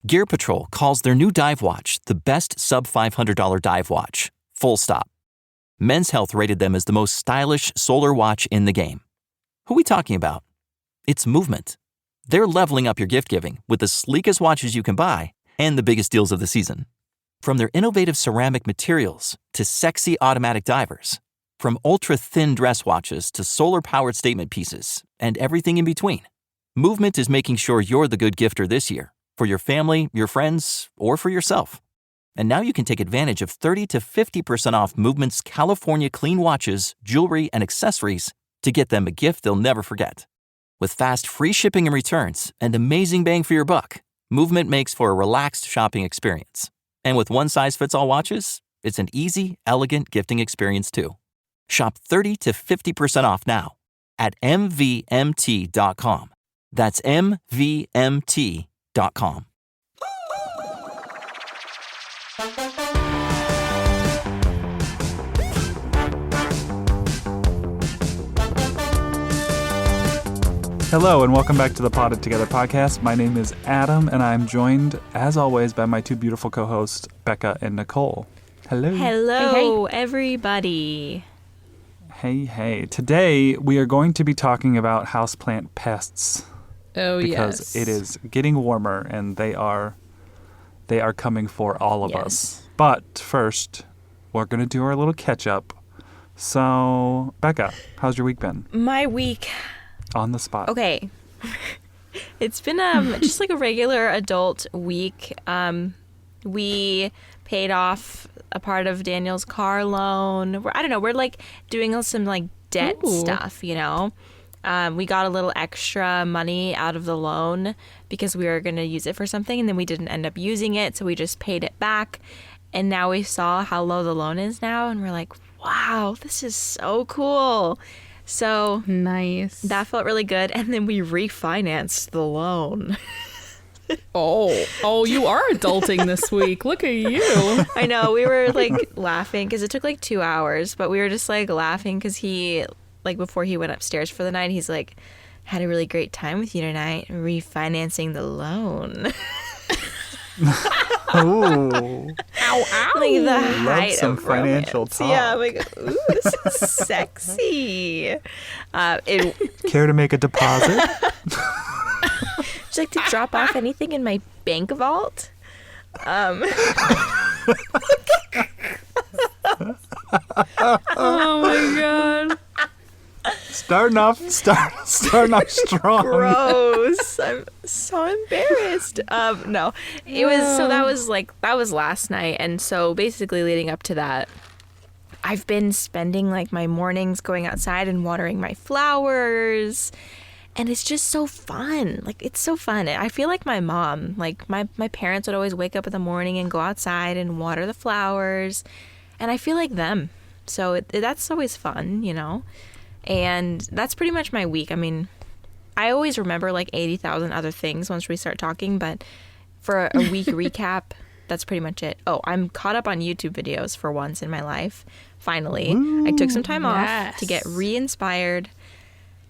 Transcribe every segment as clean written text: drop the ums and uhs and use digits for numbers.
Gear Patrol calls their new dive watch the best sub-$500 dive watch. Full stop. Men's Health rated them as the most stylish solar watch in the game. Who are we talking about? It's Movement. They're leveling up your gift giving with the sleekest watches you can buy and the biggest deals of the season. From their innovative ceramic materials to sexy automatic divers, from ultra-thin dress watches to solar-powered statement pieces, and everything in between, Movement is making sure you're the good gifter this year for your family, your friends, or for yourself. And now you can take advantage of 30 to 50% off Movement's California clean watches, jewelry, and accessories to get them a gift they'll never forget. With fast, free shipping and returns and amazing bang for your buck, Movement makes for a relaxed shopping experience. And with one-size-fits-all watches, it's an easy, elegant gifting experience too. Shop 30 to 50% off now at mvmt.com. That's mvmt.com. Hello and welcome back to the Potted Together podcast. My name is Adam and I'm joined, as always, by my two beautiful co-hosts, Becca and Nicole. Hello. Hello, everybody. Hey. Today we are going to be talking about houseplant pests. Oh, because yes. it is getting warmer and they are coming for all of us. Yes. But first, we're going to do our little catch-up. So, Becca, how's your week been? My week. On the spot. Okay. It's been just like a regular adult week. We paid off a part of Daniel's car loan. We're like doing some like debt stuff, you know. We got a little extra money out of the loan because we were going to use it for something and then we didn't end up using it. So we just paid it back. And now we saw how low the loan is now. And we're like, wow, this is so cool. So nice. That felt really good. And then we refinanced the loan. Oh, you are adulting this week. Look at you. I know. We were like laughing because it took like 2 hours, but we were just like laughing because he, like before he went upstairs for the night, he's like, had a really great time with you tonight, refinancing the loan. Ooh. Ow. Like the Love height some of financial romance. talk. Yeah, I'm like, ooh, this is sexy. Care to make a deposit? Would you like to drop off anything in my bank vault? Oh my god. Starting off strong. Gross. I'm so embarrassed. No, it was, so that was last night. And so basically leading up to that, I've been spending like my mornings going outside and watering my flowers. And it's just so fun. Like, it's so fun. I feel like my mom, like my parents would always wake up in the morning and go outside and water the flowers. And I feel like them. So that's always fun, you know? And that's pretty much my week. I mean, I always remember like 80,000 other things once we start talking, but for a week recap, that's pretty much it. Oh, I'm caught up on YouTube videos for once in my life. Finally. Ooh, I took some time off to yes. get re-inspired,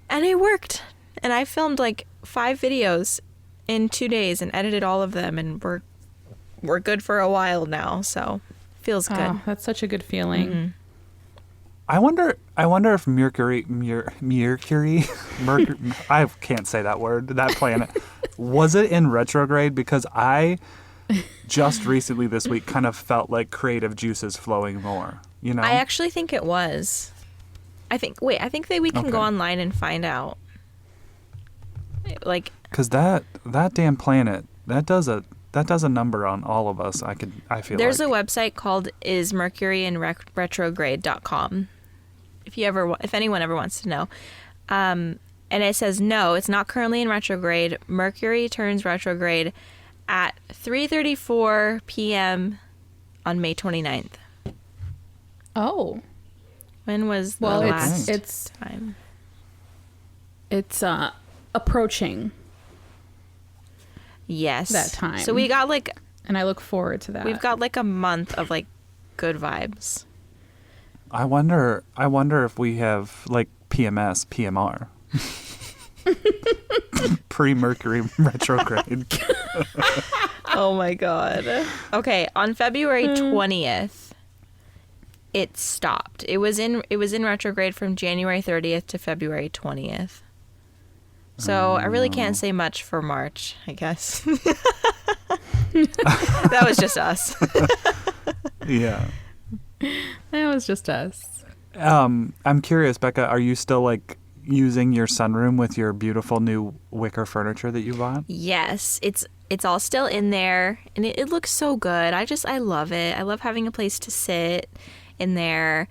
and it worked. And I filmed like 5 videos in 2 days and edited all of them, and we're good for a while now, so feels good. Oh, that's such a good feeling. Mm-hmm. I wonder if Mercury, I can't say that word, that planet, was it in retrograde? Because I just recently this week kind of felt like creative juices flowing more, you know? I actually think it was. I think that we can go online and find out. Like, because that damn planet, that does a number on all of us. I feel there's like. a website called ismercuryinretrograde.com. If anyone ever wants to know. And it says, no, it's not currently in retrograde. Mercury turns retrograde at 3:34 p.m. on May 29th. Oh. When was the Well, last time? It's approaching. Yes. That time. So we got like, and I look forward to that. we've got like a month of like good vibes. I wonder if we have like PMS, PMR. Pre-Mercury retrograde. Oh my god. Okay, on February 20th, it stopped. It was in retrograde from January 30th to February 20th. So I really can't say much for March, I guess. That was just us. Yeah. That was just us. I'm curious, Becca, are you still like using your sunroom with your beautiful new wicker furniture that you bought? Yes, it's all still in there, and it looks so good. I love it. I love having a place to sit in there,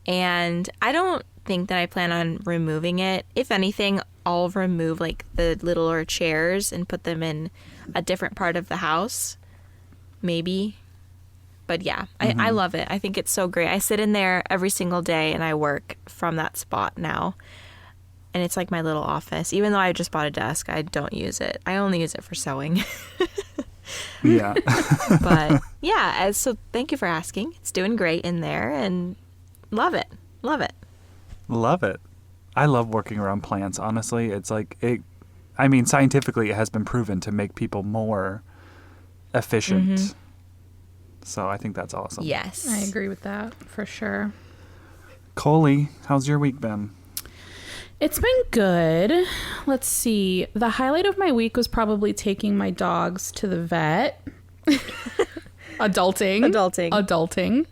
and I don't think that I plan on removing it. If anything, I'll remove like the littler chairs and put them in a different part of the house, maybe. But yeah, I love it. I think it's so great. I sit in there every single day, and I work from that spot now. And it's like my little office. Even though I just bought a desk, I don't use it. I only use it for sewing. Yeah. But yeah, so thank you for asking. It's doing great in there, and love it. Love it. Love it. I love working around plants, honestly. It's like, I mean, scientifically, it has been proven to make people more efficient. So I think that's awesome. Yes. I agree with that for sure. Coley, how's your week been? It's been good. Let's see. The highlight of my week was probably taking my dogs to the vet. Adulting.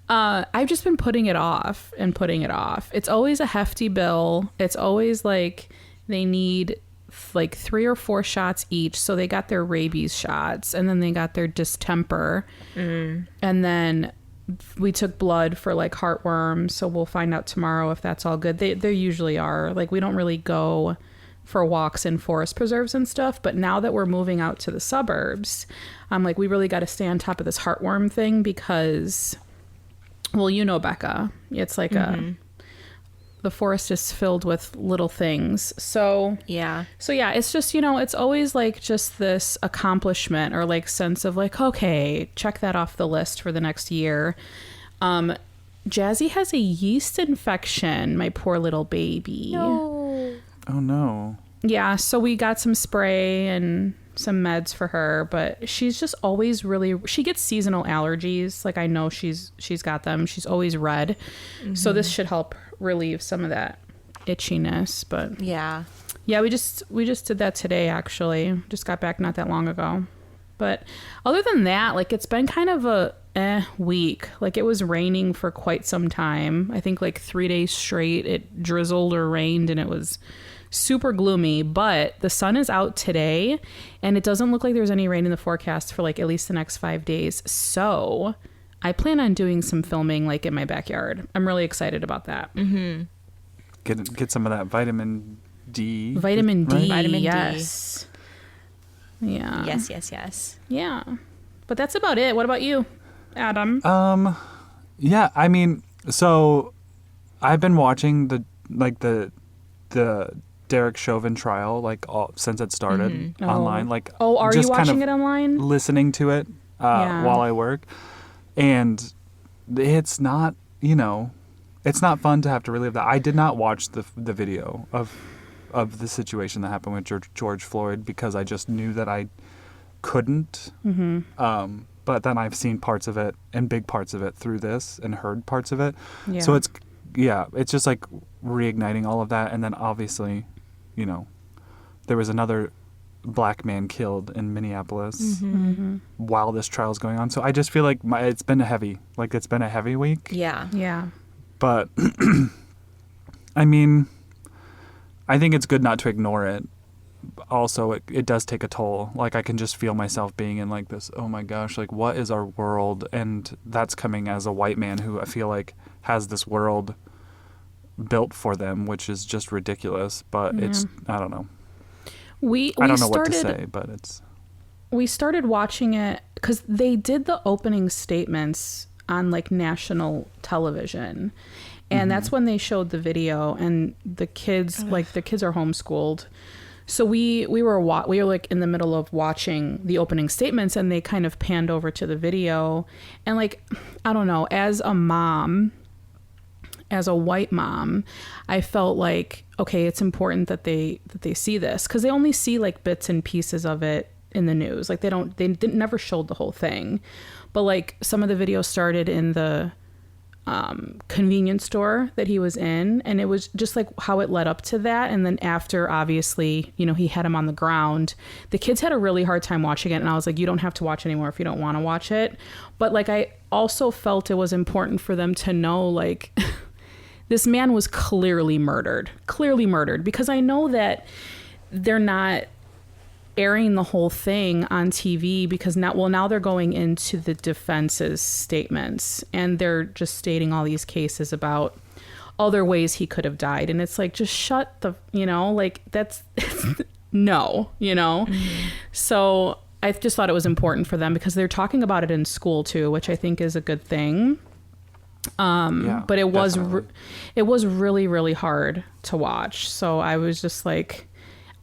I've just been putting it off and putting it off. It's always a hefty bill. It's always like they need like 3 or 4 shots each. So they got their rabies shots, and then they got their distemper. And then we took blood for like heartworm, so we'll find out tomorrow if that's all good. They usually are. Like, we don't really go for walks in forest preserves and stuff, but now that we're moving out to the suburbs, I'm like, we really got to stay on top of this heartworm thing because, well, you know, Becca, it's like the forest is filled with little things. So yeah, it's just, it's always like just this accomplishment or like sense of like, okay, check that off the list for the next year. Jazzy has a yeast infection, my poor little baby. No. Oh no. Yeah, so we got some spray and some meds for her, but she's just always she gets seasonal allergies. Like, I know she's got them. She's always red. So this should help relieve some of that itchiness. But yeah, we just did that today, actually. Just got back not that long ago. But other than that, like, it's been kind of a week. Like, it was raining for quite some time. I think like 3 days straight it drizzled or rained, and it was super gloomy, but the sun is out today, and it doesn't look like there's any rain in the forecast for like at least the next 5 days. So I plan on doing some filming like in my backyard. I'm really excited about that. Get some of that vitamin D. Vitamin D, right? Vitamin D. yes. Yeah. Yes. Yeah. But that's about it. What about you, Adam? Yeah, I mean, so I've been watching the Derek Chauvin trial since it started online. Are you watching it online? Listening to it while I work, and it's not it's not fun to have to relive that. I did not watch the video of the situation that happened with George Floyd because I just knew that I couldn't. But then I've seen parts of it and big parts of it through this and heard parts of it. Yeah. So it's just like reigniting all of that. And then obviously, there was another black man killed in Minneapolis while this trial is going on. So I just feel like it's been a heavy week. Yeah. But I mean, I think it's good not to ignore it. Also, it does take a toll. Like, I can just feel myself being in like this, oh my gosh, like, what is our world? And that's coming as a white man who I feel like has this world built for them, which is just ridiculous. But it's, I don't know. I don't know what to say, but we started watching it because they did the opening statements on like national television. And that's when they showed the video, and the kids are homeschooled. So we were like in the middle of watching the opening statements, and they kind of panned over to the video. And like, I don't know, as a white mom, I felt like, okay, it's important that they see this, because they only see like bits and pieces of it in the news. Like never showed the whole thing. But like some of the videos started in the convenience store that he was in, and it was just like how it led up to that. And then after, obviously, you know, he had him on the ground, the kids had a really hard time watching it, and I was like, you don't have to watch anymore if you don't want to watch it. But like I also felt it was important for them to know, like, this man was clearly murdered, because I know that they're not airing the whole thing on TV because now they're going into the defense's statements, and they're just stating all these cases about other ways he could have died. And it's like, just shut the, you know, like that's no, you know? Mm-hmm. So I just thought it was important for them because they're talking about it in school too, which I think is a good thing. But it was really, really hard to watch. So I was just like,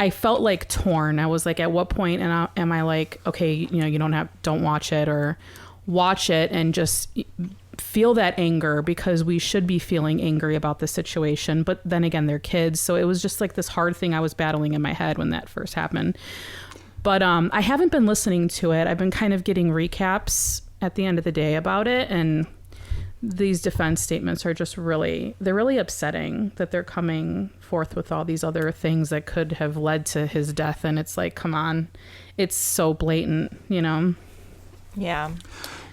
I felt like torn. I was like, at what point am I like, okay, you know, you don't watch it, or watch it and just feel that anger, because we should be feeling angry about the situation. But then again, they're kids. So it was just like this hard thing I was battling in my head when that first happened. But I haven't been listening to it. I've been kind of getting recaps at the end of the day about it. And these defense statements are just they're really upsetting that they're coming forth with all these other things that could have led to his death. And it's like, come on, it's so blatant, you know? Yeah.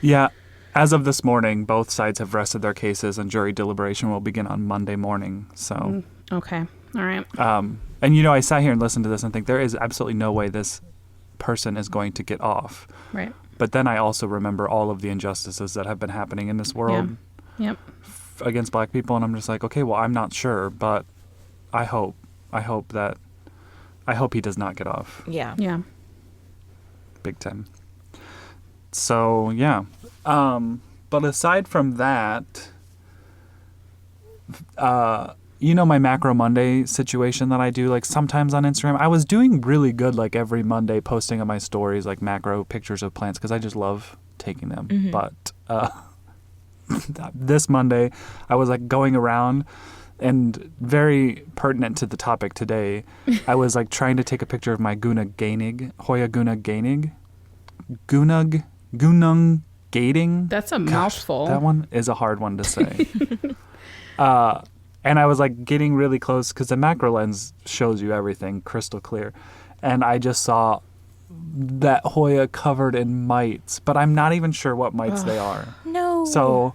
Yeah. As of this morning, both sides have rested their cases, and jury deliberation will begin on Monday morning. So, okay. All right. And, you know, I sat here and listened to this and think there is absolutely no way this person is going to get off. Right. But then I also remember all of the injustices that have been happening in this world against Black people. And I'm just like, okay, well, I'm not sure, but I hope he does not get off. Yeah. Yeah. Big time. So, yeah. But aside from that, you know, my Macro Monday situation that I do, like, sometimes on Instagram, I was doing really good, like, every Monday, posting on my stories, like, macro pictures of plants, because I just love taking them. Mm-hmm. But this Monday, I was, like, going around, and very pertinent to the topic today, I was, like, trying to take a picture of my Hoya Gunung gating. That's a mouthful. That one is a hard one to say. And I was like getting really close because the macro lens shows you everything crystal clear. And I just saw that Hoya covered in mites, but I'm not even sure what mites they are. No. So,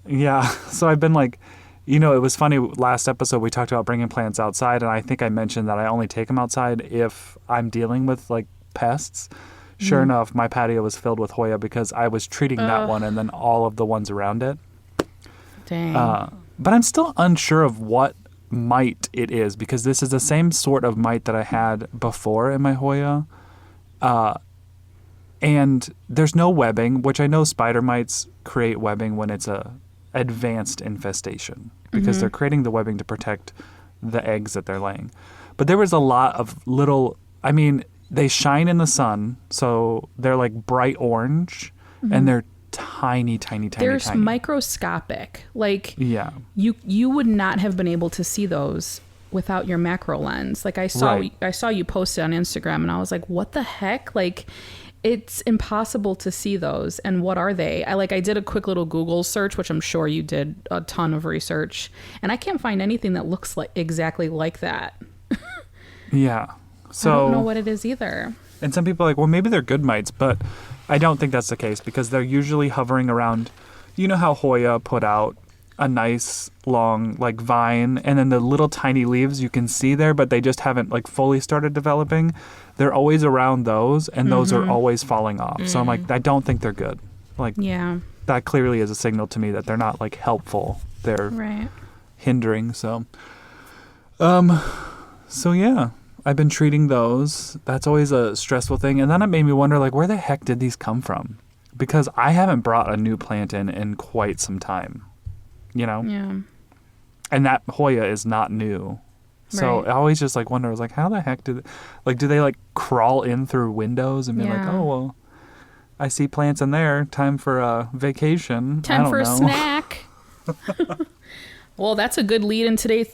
yeah. So I've been like, you know, it was funny. Last episode, we talked about bringing plants outside. And I think I mentioned that I only take them outside if I'm dealing with like pests. Sure enough, my patio was filled with Hoya because I was treating that one and then all of the ones around it. Dang. But I'm still unsure of what mite it is, because this is the same sort of mite that I had before in my Hoya. And there's no webbing, which I know spider mites create webbing when it's a advanced infestation, because they're creating the webbing to protect the eggs that they're laying. But there was a lot of little, I mean, they shine in the sun, so they're like bright orange, and they're tiny. They're microscopic. Like, yeah, you would not have been able to see those without your macro lens. Like I saw you post it on Instagram, and I was like, what the heck? Like, it's impossible to see those. And what are they? I did a quick little Google search, which I'm sure you did a ton of research, and I can't find anything that looks like exactly like that. Yeah. So I don't know what it is either. And some people are like, well, maybe they're good mites, but I don't think that's the case, because they're usually hovering around. You know how Hoya put out a nice long like vine, and then the little tiny leaves you can see there, but they just haven't like fully started developing. They're always around those, and those are always falling off. So I'm like, I don't think they're good. Like, yeah, that clearly is a signal to me that they're not like helpful. They're hindering. So yeah. I've been treating those. That's always a stressful thing. And then it made me wonder, like, where the heck did these come from? Because I haven't brought a new plant in quite some time, you know? Yeah. And that Hoya is not new. So I always just, like, wonder, I was like, how the heck do they, like, crawl in through windows and be like, oh, well, I see plants in there. Time for a vacation. Time for a snack. Well, that's a good lead into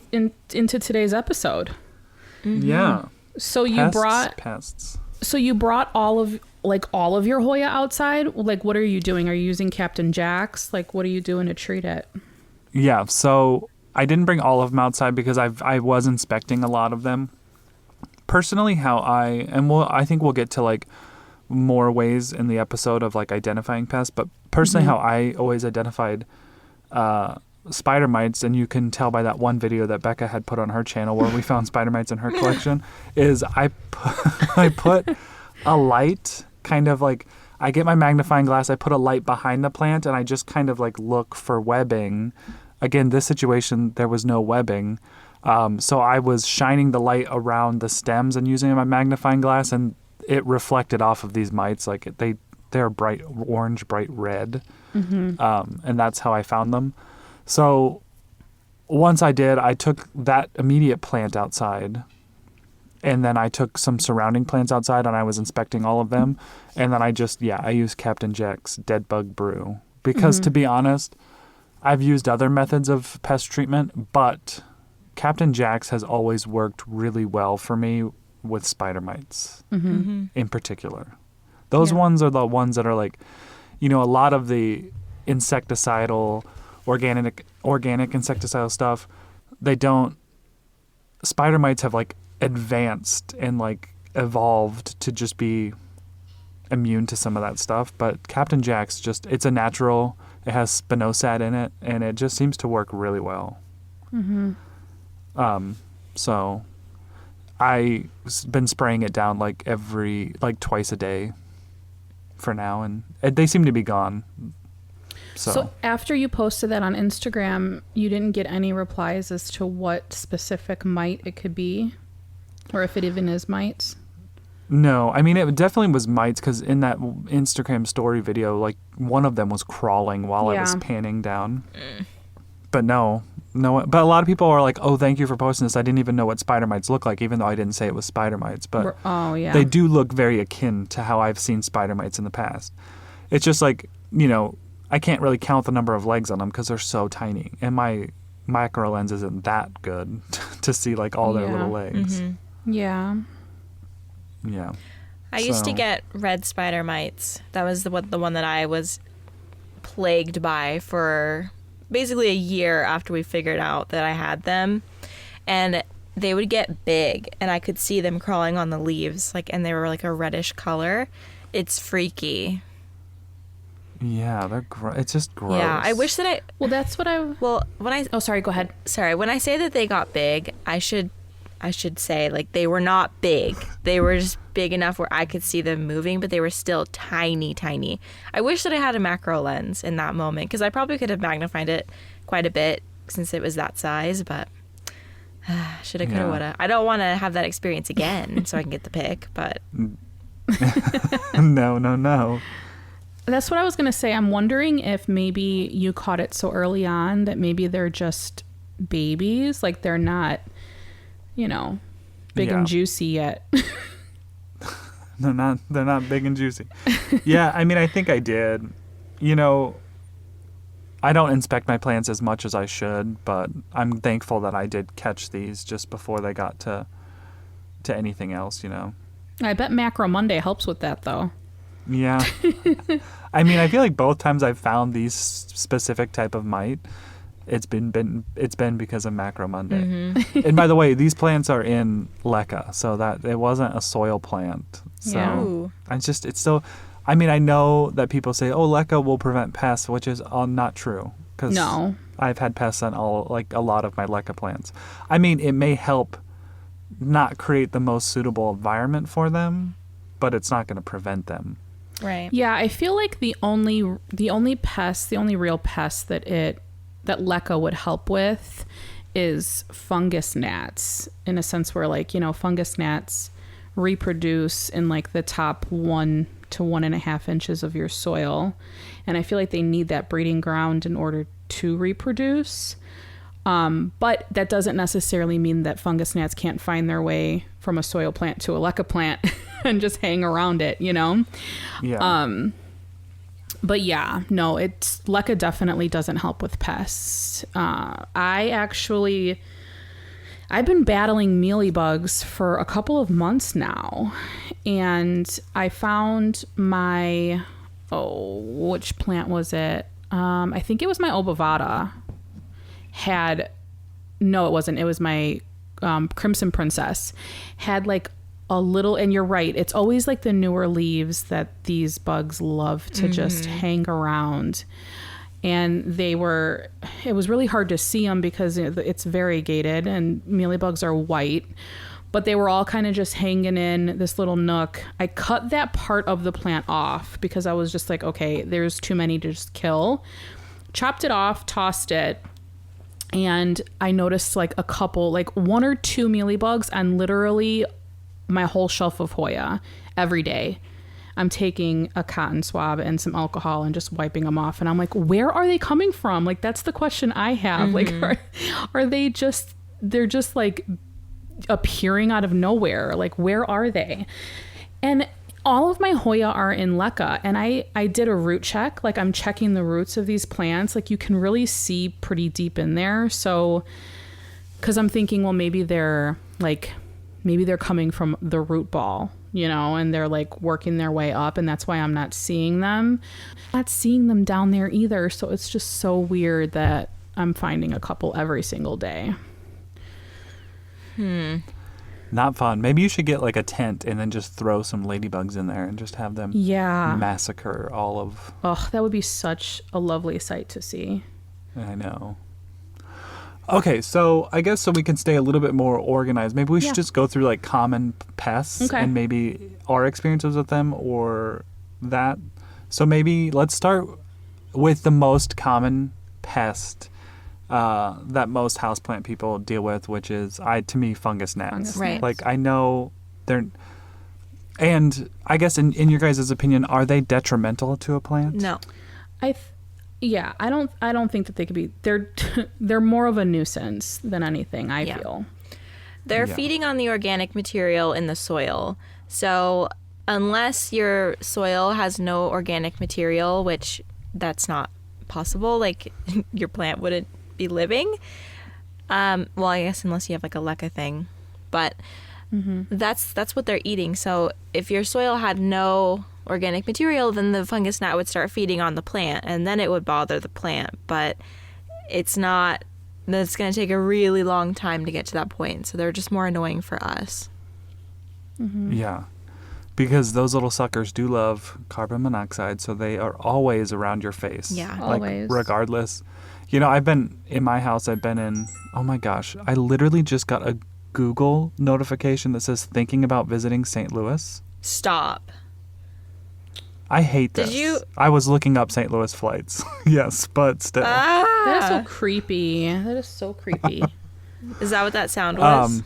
today's episode. Yeah. So you brought pests. So you brought all of your Hoya outside? Like, what are you doing? Are you using Captain Jack's? Like, what are you doing to treat it? Yeah, so I didn't bring all of them outside because I was inspecting a lot of them. Personally, I think we'll get to like more ways in the episode of like identifying pests, but personally how I always identified spider mites, and you can tell by that one video that Becca had put on her channel where we found spider mites in her collection, is I put a light, kind of like, I get my magnifying glass, I put a light behind the plant, and I just kind of like look for webbing. Again, this situation, there was no webbing. So I was shining the light around the stems and using my magnifying glass, and it reflected off of these mites. Like they're bright orange, bright red. And that's how I found them. So once I did, I took that immediate plant outside, and then I took some surrounding plants outside, and I was inspecting all of them. And then I used Captain Jack's Dead Bug Brew because, to be honest, I've used other methods of pest treatment, but Captain Jack's has always worked really well for me with spider mites in particular. Those ones are the ones that are like, a lot of the insecticidal, organic insecticidal stuff, spider mites have like advanced and like evolved to just be immune to some of that stuff. But Captain Jack's it's a natural, it has spinosad in it, and it just seems to work really well. So I've been spraying it down like twice a day for now, and they seem to be gone. So after you posted that on Instagram, you didn't get any replies as to what specific mite it could be, or if it even is mites? No, I mean, it definitely was mites, because in that Instagram story video, like one of them was crawling while I was panning down. But no. But a lot of people are like, "Oh, thank you for posting this. I didn't even know what spider mites look like," even though I didn't say it was spider mites. But they do look very akin to how I've seen spider mites in the past. It's just like, I can't really count the number of legs on them because they're so tiny, and my macro lens isn't that good to see like all their little legs. Yeah. I used to get red spider mites. That was the one that I was plagued by for basically a year after we figured out that I had them. And they would get big, and I could see them crawling on the leaves, and they were like a reddish color. It's freaky. Yeah, they're it's just gross. Yeah, I wish that Well, that's what I... Well, when I... Oh, sorry, go ahead. Sorry, when I say that they got big, I should say, like, they were not big. They were just big enough where I could see them moving, but they were still tiny, tiny. I wish that I had a macro lens in that moment, because I probably could have magnified it quite a bit since it was that size, but shoulda, coulda, woulda. I don't want to have that experience again so I can get the pick, but... No. That's what I was going to say. I'm wondering if maybe you caught it so early on that maybe they're just babies. Like, they're not, big and juicy yet. They're not big and juicy. Yeah, I mean, I think I did. I don't inspect my plants as much as I should, but I'm thankful that I did catch these just before they got to anything else, I bet Macro Monday helps with that, though. Yeah. I mean, I feel like both times I've found these specific type of mite, it's been because of Macro Monday. And by the way, these plants are in leca, so that it wasn't a soil plant. So it's still, I mean, I know that people say, "Oh, leca will prevent pests," which is not true, because I've had pests on a lot of my leca plants. I mean, it may help not create the most suitable environment for them, but it's not going to prevent them. Right. Yeah, I feel like the only real pest that leca would help with is fungus gnats, in a sense where fungus gnats reproduce in like the top 1 to 1.5 inches of your soil, and I feel like they need that breeding ground in order to reproduce. But that doesn't necessarily mean that fungus gnats can't find their way from a soil plant to a leca plant and just hang around it, Yeah. But yeah, no, leca definitely doesn't help with pests. I I've been battling mealybugs for a couple of months now, and I found my, which plant was it? I think it was my obovata. No, it wasn't. It was my Crimson Princess. Had like a little, and you're right, it's always like the newer leaves that these bugs love to just hang around. And it was really hard to see them because it's variegated and mealybugs are white, but they were all kind of just hanging in this little nook. I cut that part of the plant off because I was just like, okay, there's too many to just kill. Chopped it off, tossed it, and I noticed like a couple, like 1 or 2 mealybugs on literally my whole shelf of Hoya every day. I'm taking a cotton swab and some alcohol and just wiping them off. And I'm like, where are they coming from? Like, that's the question I have. Like, are they they're just like appearing out of nowhere? Like, where are they? And all of my Hoya are in leca. And I did a root check. Like, I'm checking the roots of these plants. Like, you can really see pretty deep in there. So, because I'm thinking, well, maybe they're coming from the root ball, and they're like working their way up, and that's why I'm not seeing them. Not seeing them down there either. So it's just so weird that I'm finding a couple every single day. Not fun. Maybe you should get like a tent and then just throw some ladybugs in there and just have them massacre all of... Oh, that would be such a lovely sight to see. I know. Okay, so I guess so we can stay a little bit more organized. Maybe we should just go through like common pests and maybe our experiences with them or that. So maybe let's start with the most common pest that most houseplant people deal with, which is, to me, fungus gnats. Right. Like, I know they're... And I guess in your guys' opinion, are they detrimental to a plant? No. Yeah, I don't think that they could be. They're more of a nuisance than anything, I feel. They're feeding on the organic material in the soil. So unless your soil has no organic material, which that's not possible, like your plant wouldn't be living. Well, I guess unless you have like a leca thing, but that's what they're eating. So if your soil had no organic material, then the fungus gnat would start feeding on the plant, and then it would bother the plant. But it's not. That's going to take a really long time to get to that point. So they're just more annoying for us. Yeah, because those little suckers do love carbon monoxide, so they are always around your face. Yeah, like, always. Regardless. I've been in my house. I've been in. Oh my gosh! I literally just got a Google notification that says thinking about visiting St. Louis. Stop. I hate this. Did you? I was looking up St. Louis flights. Yes, but still. That is so creepy. That is so creepy. Is that what that sound was?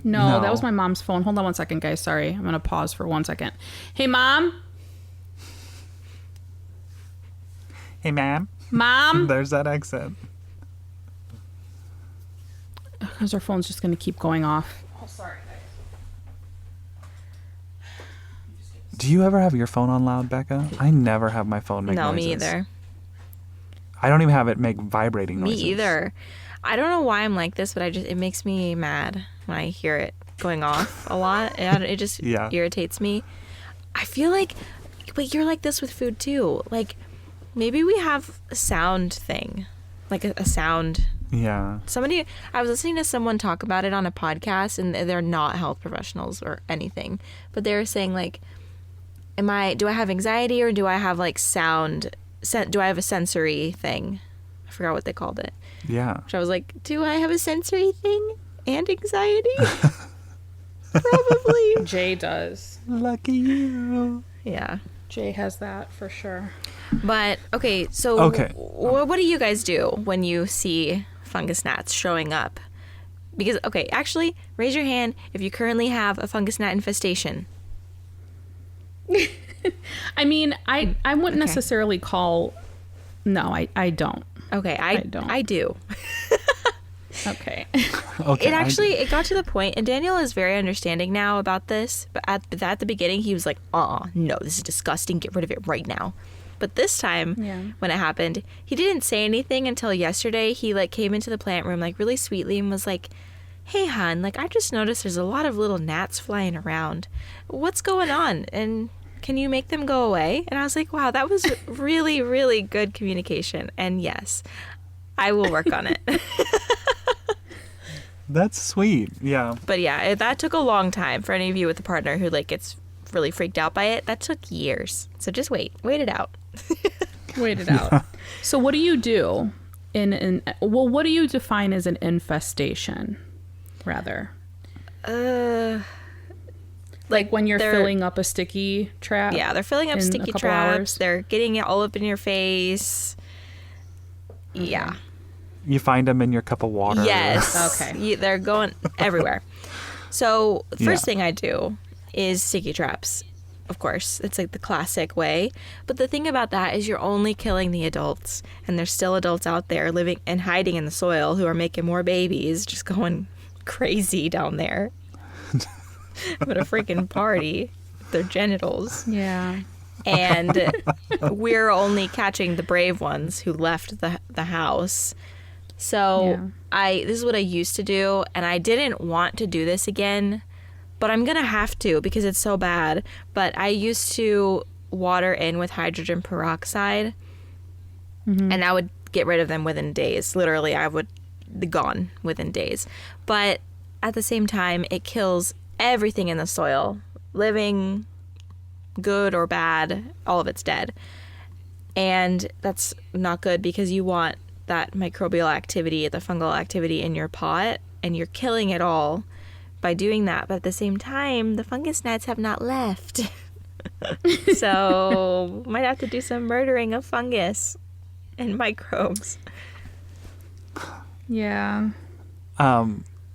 No, that was my mom's phone. Hold on 1 second, guys. Sorry. I'm going to pause for 1 second. Hey, Mom? Hey, ma'am? Mom? There's that accent. Because our phone's just going to keep going off. Oh, sorry, guys. Do you ever have your phone on loud, Becca? I never have my phone make noises. No, me either. I don't even have it make vibrating noises. Me either. I don't know why I'm like this, but it makes me mad when I hear it going off a lot. It just irritates me. I feel like, but you're like this with food too. Like, maybe we have a sound thing, like a sound. Yeah. I was listening to someone talk about it on a podcast, and they're not health professionals or anything, but they were saying like, do I have anxiety, or do I have like sound? Do I have a sensory thing? I forgot what they called it. Yeah. Which I was like, do I have a sensory thing and anxiety? Probably. Jay does. Lucky you. Yeah. Jay has that for sure. But, okay, so what do you guys do when you see fungus gnats showing up? Because, okay, actually, raise your hand if you currently have a fungus gnat infestation. I mean, I wouldn't necessarily call... No, I don't. Okay, I don't. I do. Okay. It got to the point, and Daniel is very understanding now about this, but at the beginning, he was like, no, this is disgusting. Get rid of it right now. But this time when it happened, he didn't say anything until yesterday. He like came into the plant room like really sweetly and was like, "Hey, hon, like I just noticed there's a lot of little gnats flying around. What's going on? And can you make them go away?" And I was like, wow, that was really, really good communication. And yes, I will work on it. That's sweet. Yeah. But yeah, that took a long time for any of you with a partner who like gets really freaked out by it. That took years. So just wait it out. Wait it out. So what do you do what do you define as an infestation, rather? Like when you're filling up a sticky trap? Yeah, they're filling up sticky traps. Hours. They're getting it all up in your face. Yeah. You find them in your cup of water. Yes. Okay. They're going everywhere. So first thing I do is sticky traps. Of course, it's like the classic way. But the thing about that is you're only killing the adults. And there's still adults out there living and hiding in the soil who are making more babies, just going crazy down there. What a freaking party. Their genitals. Yeah. And we're only catching the brave ones who left the house. So this is what I used to do, and I didn't want to do this again, but I'm gonna have to because it's so bad. But I used to water in with hydrogen peroxide, and I would get rid of them within days. Literally, I would be gone within days. But at the same time, it kills everything in the soil, living, good or bad, all of it's dead. And that's not good because you want that microbial activity, the fungal activity in your pot, and you're killing it all by doing that. But at the same time, the fungus gnats have not left. So might have to do some murdering of fungus and microbes. Yeah.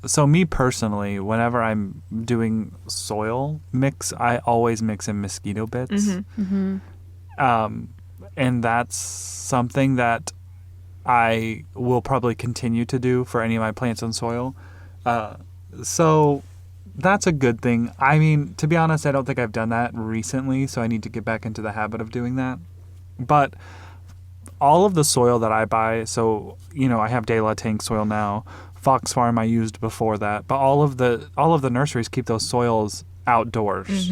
So me personally, whenever I'm doing soil mix, I always mix in mosquito bits. And that's something that I will probably continue to do for any of my plants and soil. So that's a good thing. I mean, to be honest, I don't think I've done that recently, so I need to get back into the habit of doing that. But all of the soil that I buy, so, I have De La Tank soil now. Fox Farm I used before that, but all of the nurseries keep those soils outdoors.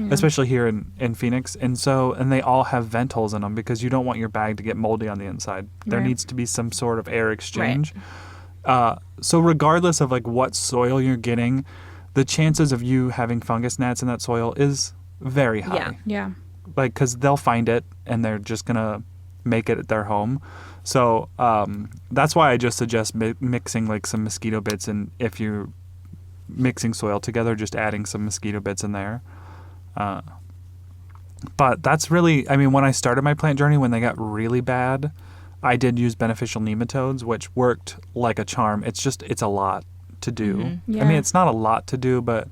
Especially here in Phoenix, and they all have ventals in them because you don't want your bag to get moldy on the inside. There needs to be some sort of air exchange. So regardless of like what soil you're getting, the chances of you having fungus gnats in that soil is very high. Yeah. Like, because they'll find it and they're just gonna make it their home. So that's why I just suggest mixing like some mosquito bits, and if you're mixing soil together, just adding some mosquito bits in there. But that's really, when I started my plant journey, when they got really bad, I did use beneficial nematodes, which worked like a charm. It's a lot to do. Yeah. It's not a lot to do, but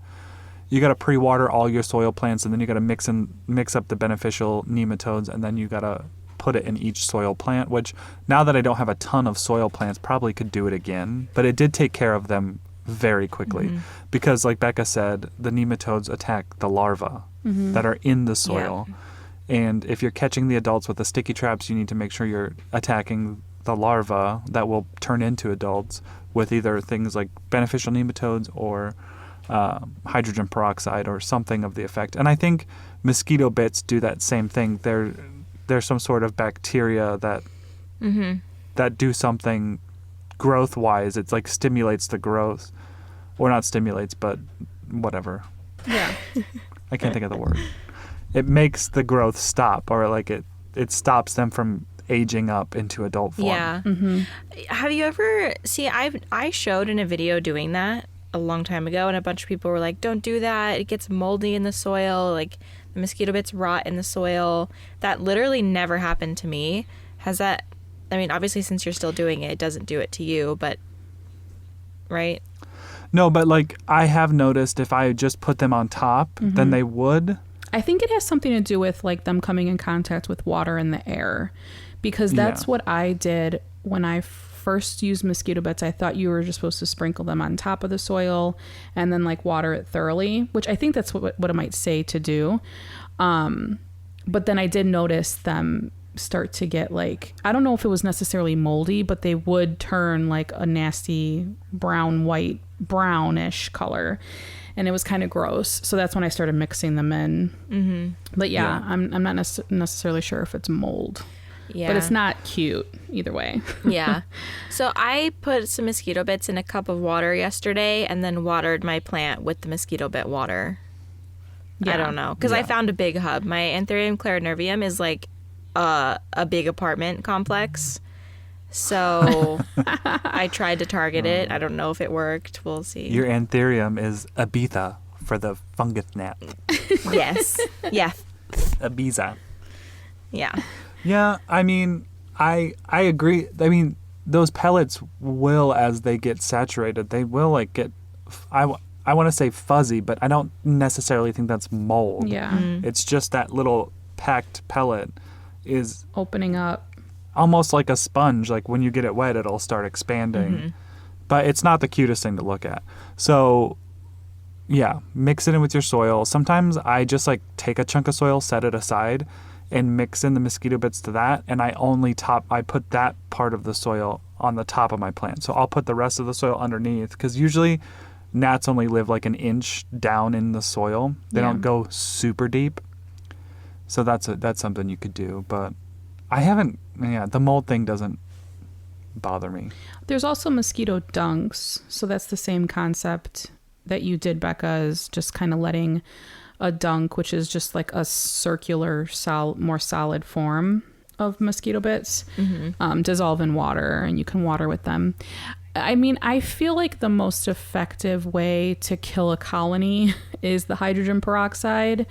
you got to pre-water all your soil plants, and then you got to mix up the beneficial nematodes, and then you got to put it in each soil plant, which now that I don't have a ton of soil plants, probably could do it again. But it did take care of them very quickly because, like Becca said, the nematodes attack the larvae that are in the soil. And if you're catching the adults with the sticky traps, you need to make sure you're attacking the larvae that will turn into adults with either things like beneficial nematodes or hydrogen peroxide or something of the effect. And I think mosquito bits do that same thing. There's some sort of bacteria that that do something growth-wise. It's like stimulates the growth. Or not stimulates, but whatever. Yeah. I can't think of the word. It makes the growth stop, or like it stops them from aging up into adult form. Yeah. Have you ever I showed in a video doing that a long time ago, and a bunch of people were like, don't do that, it gets moldy in the soil, like the mosquito bits rot in the soil. That literally never happened to me. Has that, obviously since you're still doing it, it doesn't do it to you, but right? No, but like I have noticed if I just put them on top, then they would. I think it has something to do with like them coming in contact with water in the air, because that's what I did when I first used mosquito bits. I thought you were just supposed to sprinkle them on top of the soil and then like water it thoroughly, which I think that's what it might say to do. But then I did notice them start to get like, I don't know if it was necessarily moldy, but they would turn like a nasty brownish color. And it was kind of gross. So that's when I started mixing them in. Mm-hmm. But yeah, I'm not necessarily sure if it's mold. Yeah. But it's not cute either way. Yeah. So I put some mosquito bits in a cup of water yesterday and then watered my plant with the mosquito bit water. Yeah. I don't know. Because I found a big hub. My Anthurium clarinervium is like a big apartment complex. So I tried to target it. I don't know if it worked. We'll see. Your Anthurium is Ibiza for the fungus gnat. Yes. Yeah. Ibiza. Yeah. Yeah, I mean, I agree. I mean, those pellets will, as they get saturated, they will like get, I want to say fuzzy, but I don't necessarily think that's mold. Yeah. Mm-hmm. It's just that little packed pellet is opening up. Almost like a sponge. Like when you get it wet, it'll start expanding. Mm-hmm. But it's not the cutest thing to look at. So, yeah, mix it in with your soil. Sometimes I just like take a chunk of soil, set it aside, and mix in the mosquito bits to that, and I put that part of the soil on the top of my plant. So I'll put the rest of the soil underneath, because usually gnats only live like an inch down in the soil. They don't go super deep. So that's something you could do, but the mold thing doesn't bother me. There's also mosquito dunks, so that's the same concept that you did, Becca, is just kind of letting a dunk, which is just like a circular, more solid form of mosquito bits, dissolve in water, and you can water with them. I mean, I feel like the most effective way to kill a colony is the hydrogen peroxide,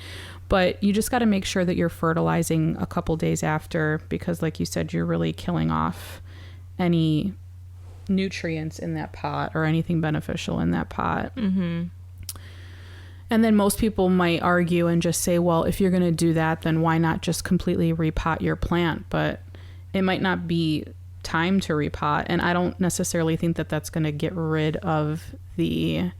but you just got to make sure that you're fertilizing a couple days after, because like you said, you're really killing off any nutrients in that pot or anything beneficial in that pot. Mm-hmm. And then most people might argue and just say, well, if you're going to do that, then why not just completely repot your plant? But it might not be time to repot. And I don't necessarily think that that's going to get rid of the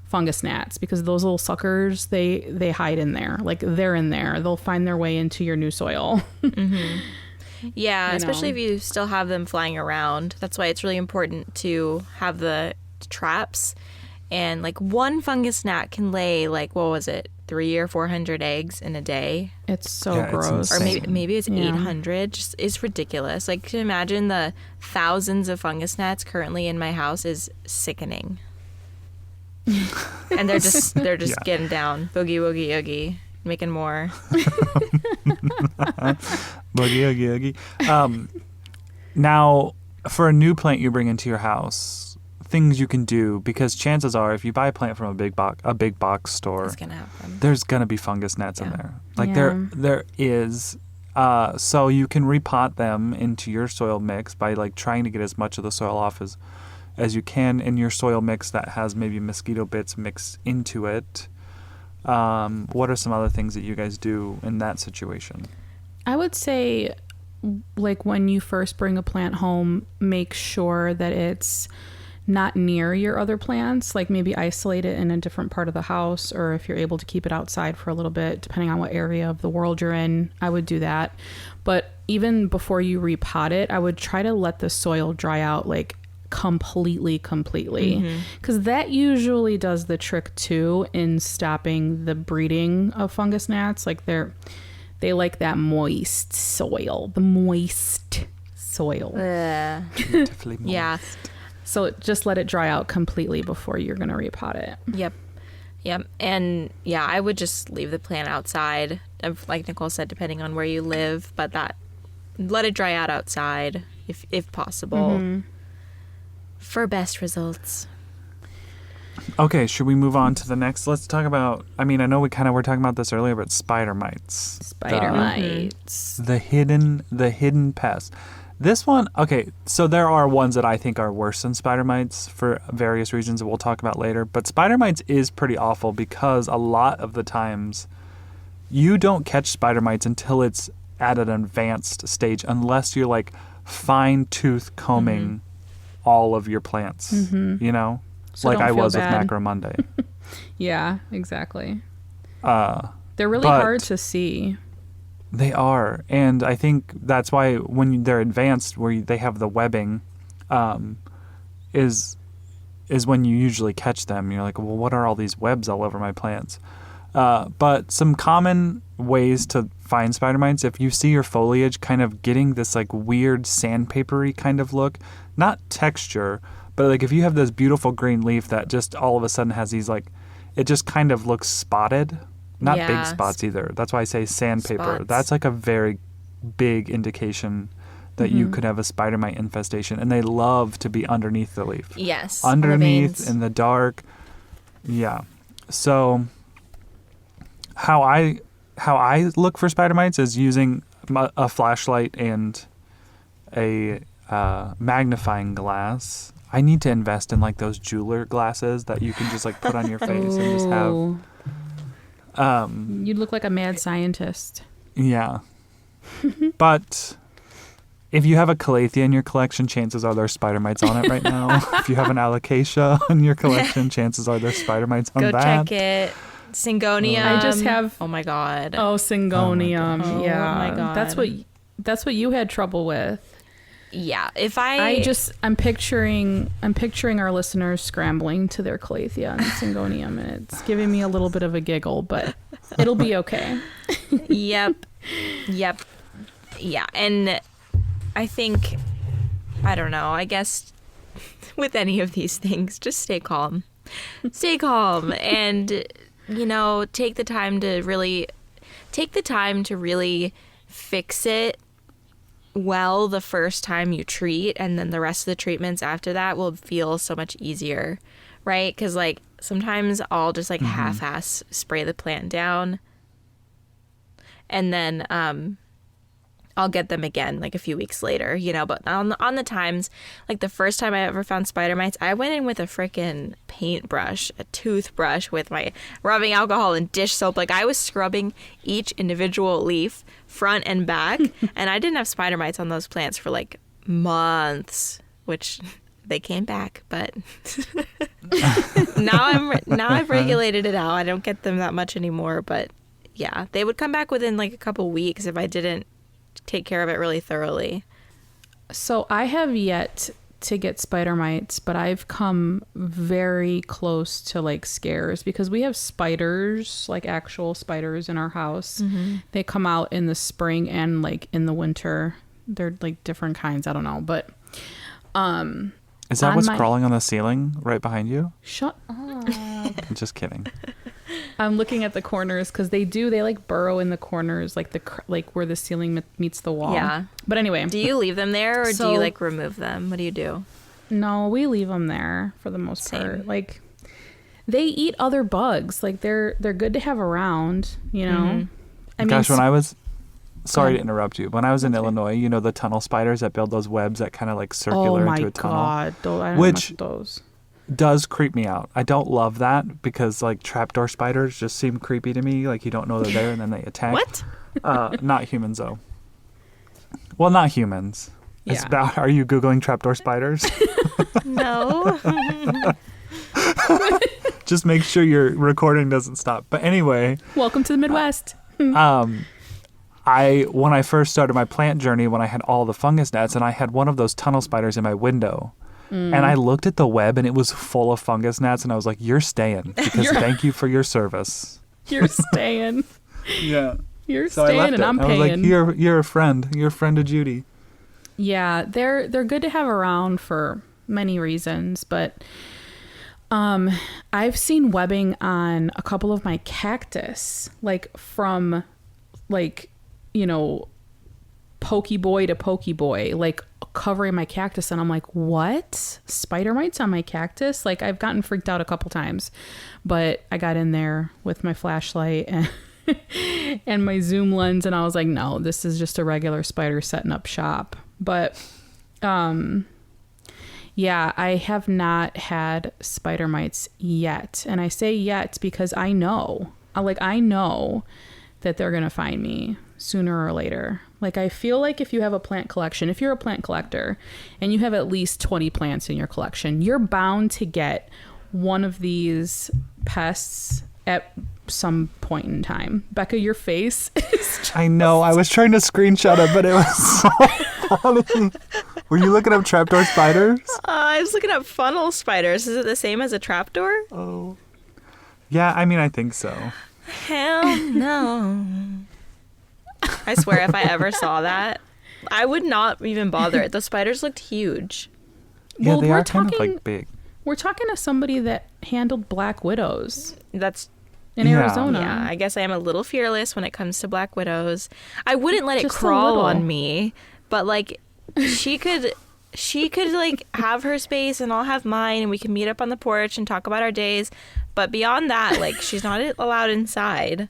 fungus gnats, because those little suckers, they hide in there. Like they're in there. They'll find their way into your new soil. Mm-hmm. Yeah, especially if you still have them flying around. That's why it's really important to have the traps. And like one fungus gnat can lay like, what was it, 300 or 400 eggs in a day? It's so gross. Or maybe it's 800. Just it's ridiculous. Like, to imagine the thousands of fungus gnats currently in my house is sickening. And they're just getting down, boogie woogie oogie, making more. Boogie oogie oogie. Now, for a new plant you bring into your house, things you can do, because chances are if you buy a plant from a big box store, there's gonna be fungus gnats in there. Like there is. So you can repot them into your soil mix by like trying to get as much of the soil off as you can in your soil mix that has maybe mosquito bits mixed into it. What are some other things that you guys do in that situation? I would say, like, when you first bring a plant home, make sure that it's not near your other plants. Like, maybe isolate it in a different part of the house, or if you're able to keep it outside for a little bit, depending on what area of the world you're in, I would do that. But even before you repot it, I would try to let the soil dry out like completely, because that usually does the trick too in stopping the breeding of fungus gnats. Like they like that moist soil, Beautifully moist. Yeah. So just let it dry out completely before you're going to repot it. Yep. And yeah, I would just leave the plant outside, like Nicole said, depending on where you live, but let it dry out outside if possible for best results. Okay, should we move on to the next? Let's talk about, I mean, I know we kind of were talking about this earlier, but spider mites. The hidden pest. This one, okay, so there are ones that I think are worse than spider mites for various reasons that we'll talk about later. But spider mites is pretty awful because a lot of the times you don't catch spider mites until it's at an advanced stage, unless you're like fine-tooth combing all of your plants, you know? So like I was bad. with Macro Monday. Yeah, exactly. They're really hard to see. They are, and I think that's why when they're advanced, where they have the webbing, is when you usually catch them. You're like, well, what are all these webs all over my plants? But some common ways to find spider mites, if you see your foliage kind of getting this like weird sandpapery kind of look, not texture, but like if you have this beautiful green leaf that just all of a sudden has these like, it just kind of looks spotted. Not big spots either. That's why I say sandpaper. Spots. That's like a very big indication that you could have a spider mite infestation. And they love to be underneath the leaf. Yes. Underneath, in the dark. Yeah. So how I look for spider mites is using a flashlight and a magnifying glass. I need to invest in like those jeweler glasses that you can just like put on your face and just have... You'd look like a mad scientist. Yeah. But if you have a calathea in your collection, chances are there's spider mites on it right now. If you have an alocasia in your collection, chances are there's spider mites on Go that. check it. Syngonium. I just have... Oh my god. Oh, Syngonium. Oh yeah. my God. That's what you had trouble with. Yeah. I'm picturing our listeners scrambling to their calathea and Syngonium, and it's giving me a little bit of a giggle, but it'll be okay. Yep. Yeah. And I think, I don't know, I guess with any of these things, just stay calm. Stay calm and, take the time to really fix it well the first time you treat, and then the rest of the treatments after that will feel so much easier, right? Because like sometimes I'll just like half-ass spray the plant down, and then I'll get them again like a few weeks later, but on the times, like the first time I ever found spider mites, I went in with a freaking paintbrush, a toothbrush with my rubbing alcohol and dish soap. Like I was scrubbing each individual leaf front and back, and I didn't have spider mites on those plants for like months, which they came back, but now I've regulated it out. I don't get them that much anymore, but yeah, they would come back within like a couple weeks if I didn't take care of it really thoroughly. So I have yet to get spider mites, but I've come very close to like scares because we have spiders, like actual spiders in our house. They come out in the spring and like in the winter. They're like different kinds. I don't know, but is that what's crawling on the ceiling right behind you? Shut up. I'm just kidding. I'm looking at the corners because they like burrow in the corners, like where the ceiling meets the wall. Yeah. But anyway, do you leave them there or do you like remove them? What do you do? No, we leave them there for the most part. Like they eat other bugs. Like they're good to have around. I mean, when I was sorry to interrupt you. When I was in Illinois, the tunnel spiders that build those webs that kind of like circular into a tunnel. I don't which know those. Does creep me out. I don't love that because like trapdoor spiders just seem creepy to me. Like you don't know they're there and then they attack. What? Not humans though. Well, not humans. Yeah. Are you Googling trapdoor spiders? No. Just make sure your recording doesn't stop. But anyway. Welcome to the Midwest. When I first started my plant journey, when I had all the fungus gnats, and I had one of those tunnel spiders in my window. And I looked at the web and it was full of fungus gnats, and I was like, you're staying because thank you for your service. You're staying. Yeah. You're staying and I'm paying. I was like, you're a friend. You're a friend of Judy. Yeah, they're good to have around for many reasons, but I've seen webbing on a couple of my cactus, like from like, pokey boy to pokey boy, like covering my cactus, and I'm like, what? Spider mites on my cactus? Like I've gotten freaked out a couple times, but I got in there with my flashlight and and my zoom lens, and I was like, no, this is just a regular spider setting up shop. But yeah, I have not had spider mites yet, and I say yet because I know that they're gonna find me sooner or later. Like I feel like if you have a plant collection, if you're a plant collector and you have at least 20 plants in your collection, you're bound to get one of these pests at some point in time. Becca, your face is just... I know. I was trying to screenshot it, but it was so funny. Were you looking up trapdoor spiders? I was looking up funnel spiders. Is it the same as a trapdoor? Oh. Yeah, I mean, I think so. Hell no. I swear, if I ever saw that, I would not even bother. The spiders looked huge. Yeah, Well, they we're are kind of talking- like big. We're talking to somebody that handled black widows That's in Yeah. Arizona. Yeah, I guess I am a little fearless when it comes to black widows. I wouldn't let it Just a crawl little. on me, but like she could like have her space and I'll have mine and we can meet up on the porch and talk about our days. But beyond that, like she's not allowed inside.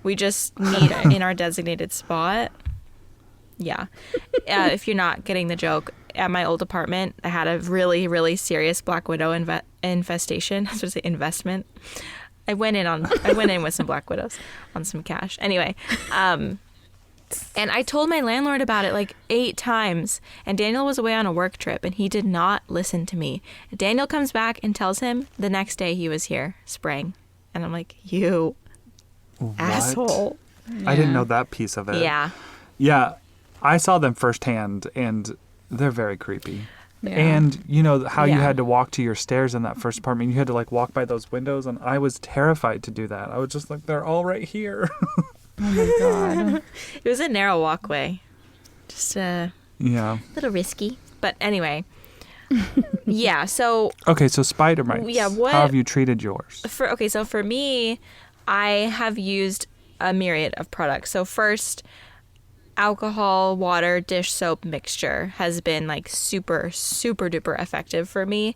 We just meet in our designated spot. Yeah. If you're not getting the joke, at my old apartment, I had a really, really serious black widow infestation. I was going to say investment. I went in with some black widows on some cash. Anyway, and I told my landlord about it like 8 times. And Daniel was away on a work trip and he did not listen to me. Daniel comes back and tells him the next day he was here spraying. And I'm like, you What? asshole. I didn't know that piece of it. Yeah. Yeah, I saw them firsthand, and they're very creepy. Yeah. And you know how you Yeah. had to walk to your stairs in that first apartment. You had to like walk by those windows, and I was terrified to do that. I was just like, they're all right here. Oh my God. It was a narrow walkway. Just a Yeah. little risky. But anyway. Yeah, so Okay, so spider mites. Yeah, what- How have you treated yours? so for me, I have used a myriad of products. So first, alcohol, water, dish soap mixture has been like super, super duper effective for me.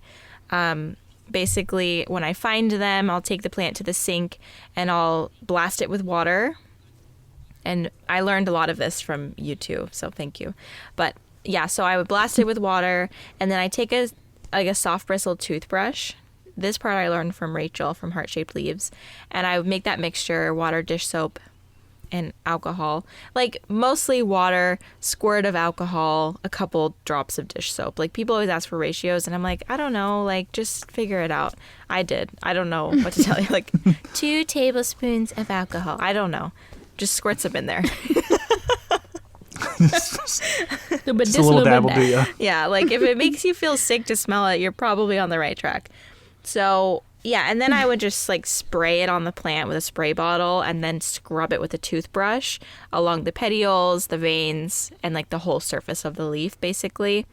Basically, when I find them, I'll take the plant to the sink and I'll blast it with water. And I learned a lot of this from YouTube, so thank you. But yeah, so I would blast it with water, and then I take a soft bristled toothbrush. This part I learned from Rachel from Heart Shaped Leaves, and I would make that mixture: water, dish soap, and alcohol. Like mostly water, squirt of alcohol, a couple drops of dish soap. Like people always ask for ratios, and I'm like, I don't know. Like just figure it out. I did. I don't know what to tell you. Like 2 tablespoons of alcohol. I don't know. Just squirt some in there. But Just a little dabble, do ya? Yeah, like if it makes you feel sick to smell it, you're probably on the right track. So yeah, and then I would just like spray it on the plant with a spray bottle and then scrub it with a toothbrush along the petioles, the veins, and like the whole surface of the leaf basically.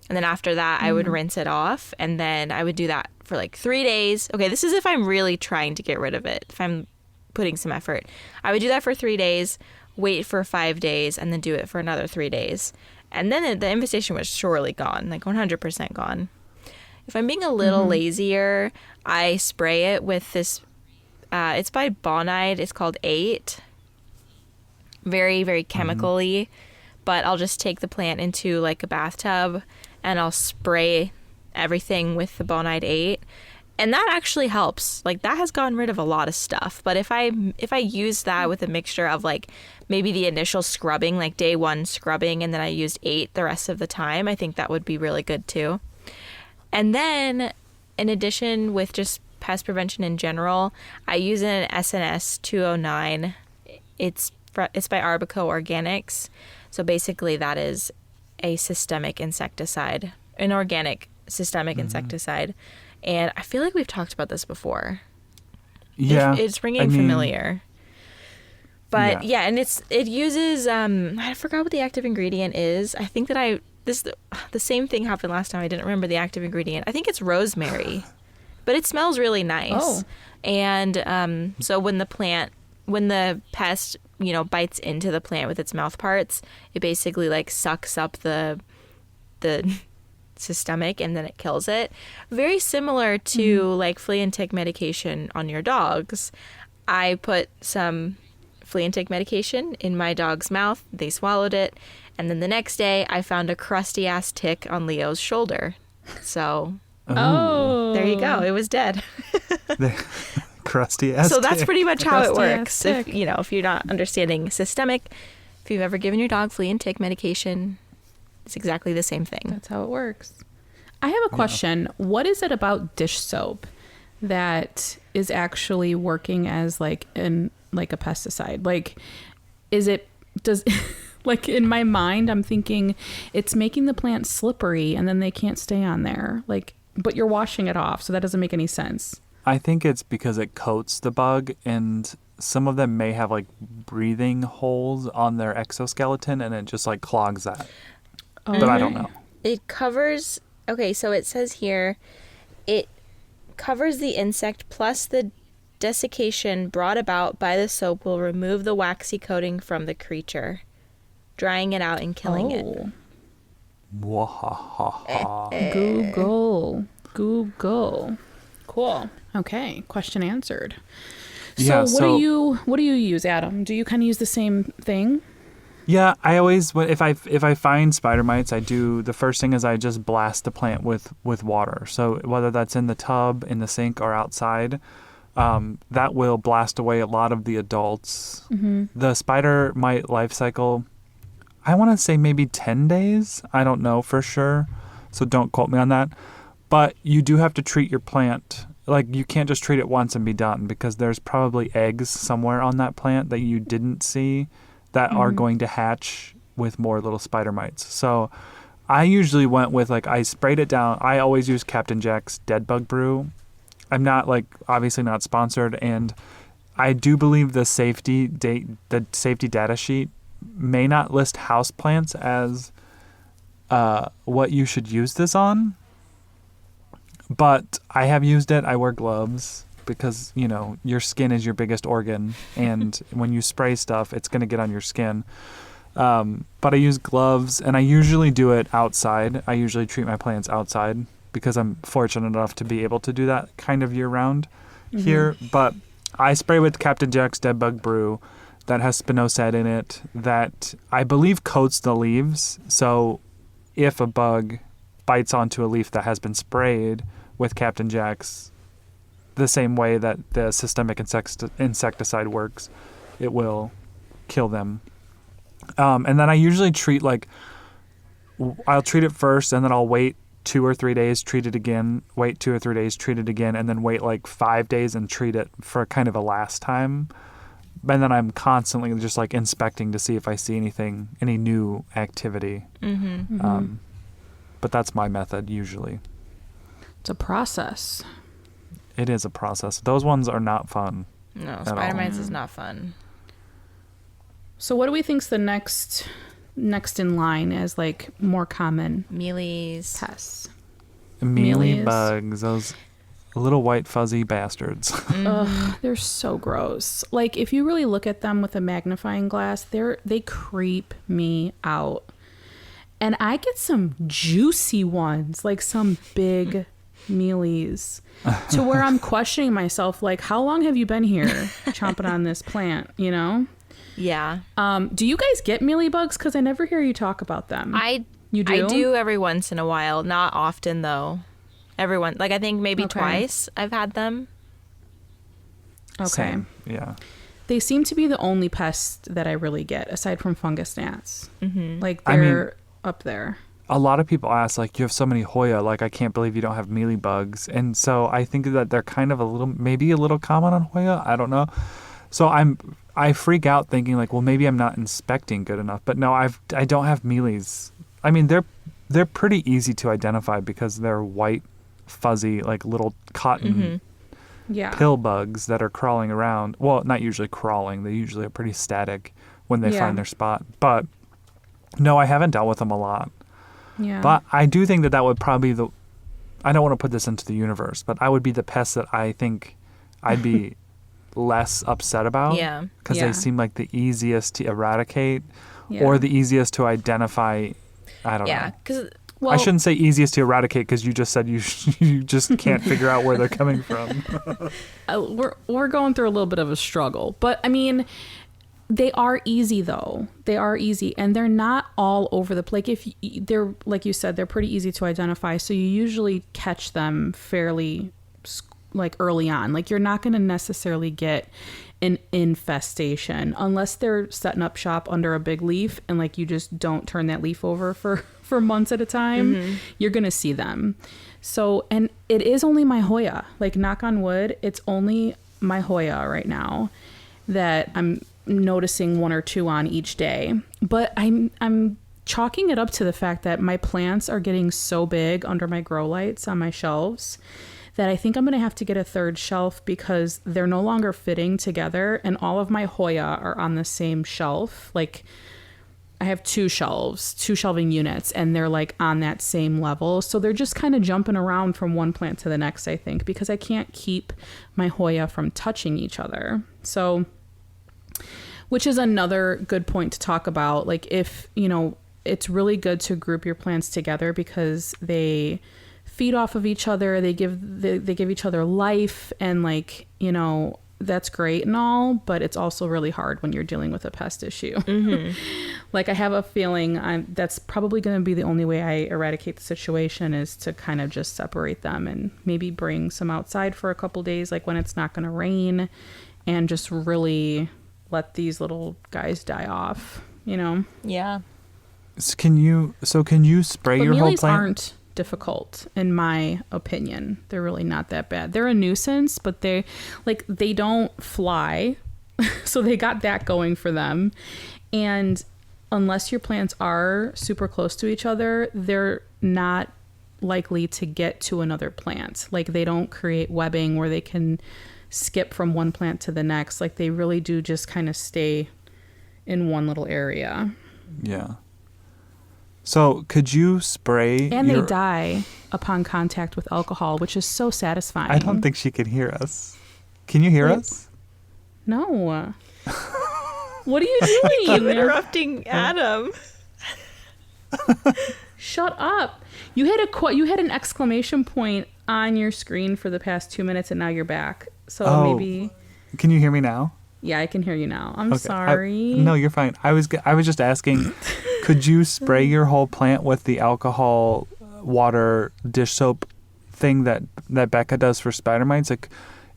And then after that, I would rinse it off, and then I would do that for like 3 days. Okay, this is if I'm really trying to get rid of it. If I'm putting some effort, I would do that for 3 days, wait for 5 days, and then do it for another 3 days. And then the infestation was surely gone, like 100% gone. If I'm being a little lazier, I spray it with this, it's by Bonide, it's called 8. Very, very chemically, but I'll just take the plant into like a bathtub and I'll spray everything with the Bonide 8. And that actually helps. Like that has gotten rid of a lot of stuff. But if I use that with a mixture of like maybe the initial scrubbing, like day 1 scrubbing, and then I used 8 the rest of the time, I think that would be really good too. And then in addition with just pest prevention in general, I use an SNS 209. It's by Arbico Organics. So basically that is a systemic insecticide, an organic systemic insecticide. And I feel like we've talked about this before. Yeah. It's ringing familiar. But yeah, and it uses I forgot what the active ingredient is. I think that the same thing happened last time. I didn't remember the active ingredient. I think it's rosemary. But it smells really nice. Oh. And so when the pest, bites into the plant with its mouth parts, it basically like sucks up the systemic and then it kills it. Very similar to like flea and tick medication on your dogs. I put some flea and tick medication in my dog's mouth. They swallowed it. And then the next day I found a crusty ass tick on Leo's shoulder. So Oh. there you go. It was dead. Crusty ass. So that's tick. pretty much how it Crusty ass works. If, tick. if you're not understanding systemic, if you've ever given your dog flea and tick medication, it's exactly the same thing. That's how it works. I have a question. What is it about dish soap that is actually working as like a pesticide? Like, does like in my mind, I'm thinking it's making the plant slippery and then they can't stay on there. Like, but you're washing it off, so that doesn't make any sense. I think it's because it coats the bug, and some of them may have like breathing holes on their exoskeleton, and it just like clogs that. Oh, but I don't know. It covers, okay, so it says here, it covers the insect plus the desiccation brought about by the soap will remove the waxy coating from the creature, drying it out and killing it. Wahahaha. Google. Cool. Okay, question answered. So Yeah, what do you use, Adam? Do you kind of use the same thing? Yeah, I always, if I find spider mites, the first thing is I just blast the plant with water. So whether that's in the tub, in the sink, or outside, that will blast away a lot of the adults. Mm-hmm. The spider mite life cycle, I want to say maybe 10 days. I don't know for sure, so don't quote me on that. But you do have to treat your plant. Like, you can't just treat it once and be done, because there's probably eggs somewhere on that plant that you didn't see that are going to hatch with more little spider mites. So I usually went with, like, I sprayed it down. I always use Captain Jack's Dead Bug Brew. I'm not, like, obviously not sponsored, and I do believe the safety data sheet may not list houseplants as what you should use this on. But I have used it. I wear gloves because, your skin is your biggest organ. And when you spray stuff, it's going to get on your skin. But I use gloves, and I usually do it outside. I usually treat my plants outside because I'm fortunate enough to be able to do that kind of year-round here. But I spray with Captain Jack's Dead Bug Brew that has spinosad in it that I believe coats the leaves. So if a bug bites onto a leaf that has been sprayed with Captain Jack's, the same way that the systemic insecticide works, it will kill them. And then I usually treat, I'll treat it first, and then I'll wait 2 or 3 days, treat it again, wait 2 or 3 days, treat it again, and then wait 5 days and treat it for kind of a last time. And then I'm constantly just inspecting to see if I see any new activity. But that's my method usually. It's a process. It is a process. Those ones are not fun. No, spider mites is not fun. So what do we think's the next in line as more common mealies pests? Mealy bugs, those little white fuzzy bastards. Ugh, they're so gross. If you really look at them with a magnifying glass, they creep me out. And I get some juicy ones, some big mealies, to where I'm questioning myself, how long have you been here chomping on this plant, Yeah. Do you guys get mealy bugs? Because I never hear you talk about them. You do? I do every once in a while. Not often, though. I think maybe twice I've had them. Okay. Same. Yeah. They seem to be the only pest that I really get, aside from fungus gnats. Mm-hmm. They're up there. A lot of people ask, you have so many Hoya, I can't believe you don't have mealy bugs. And so I think that they're kind of maybe a little common on Hoya. I don't know. So I freak out thinking well, maybe I'm not inspecting good enough. But no, I don't have mealies. I mean, they're pretty easy to identify because they're white, fuzzy, little cotton pill bugs that are crawling around. Well, not usually crawling. They usually are pretty static when they find their spot. But no, I haven't dealt with them a lot. Yeah. But I do think that would probably be I don't want to put this into the universe, but I would be the pest that I think I'd be less upset about. Yeah. Because they seem like the easiest to eradicate or the easiest to identify. I don't know. Yeah, because... I shouldn't say easiest to eradicate because you just said you just can't figure out where they're coming from. We're going through a little bit of a struggle, but I mean, they are easy though. They are easy, and they're not all over the place. If they're, like you said, they're pretty easy to identify, so you usually catch them fairly early on. You're not going to necessarily get an infestation unless they're setting up shop under a big leaf and you just don't turn that leaf over for months at a time. You're going to see them. So, and it is only my Hoya. Like, knock on wood, it's only my Hoya right now that I'm noticing 1 or 2 on each day. But I'm chalking it up to the fact that my plants are getting so big under my grow lights on my shelves that I think I'm going to have to get a 3rd shelf because they're no longer fitting together, and all of my Hoya are on the same shelf. Like, I have 2 shelving units, and they're like on that same level. So they're just kind of jumping around from one plant to the next, I think, because I can't keep my Hoya from touching each other. So, which is another good point to talk about. Like, if, you know, it's really good to group your plants together because they feed off of each other. They give each other life, and, like, you know, that's great and all, but it's also really hard when you're dealing with a pest issue. Mm-hmm. Like, I have a feeling that's probably going to be the only way I eradicate the situation, is to kind of just separate them and maybe bring some outside for a couple days, like when it's not going to rain, and just really let these little guys die off, you know? Yeah. So can you spray but your whole mealies plant? Aren't difficult, in my opinion. They're really not that bad. They're a nuisance, but they don't fly. So they got that going for them. And unless your plants are super close to each other, they're not likely to get to another plant. Like, they don't create webbing where they can skip from one plant to the next. Like, they really do just kind of stay in one little area. Yeah. So could you spray? And they die upon contact with alcohol, which is so satisfying. I don't think she can hear us. Can you hear us? No. What are you doing? Interrupting Adam. Shut up. You had an exclamation point on your screen for the past 2 minutes, and now you're back. So maybe. Can you hear me now? Yeah, I can hear you now. I'm sorry. No, you're fine. I was just asking, could you spray your whole plant with the alcohol water dish soap thing that Becca does for spider mites? Like,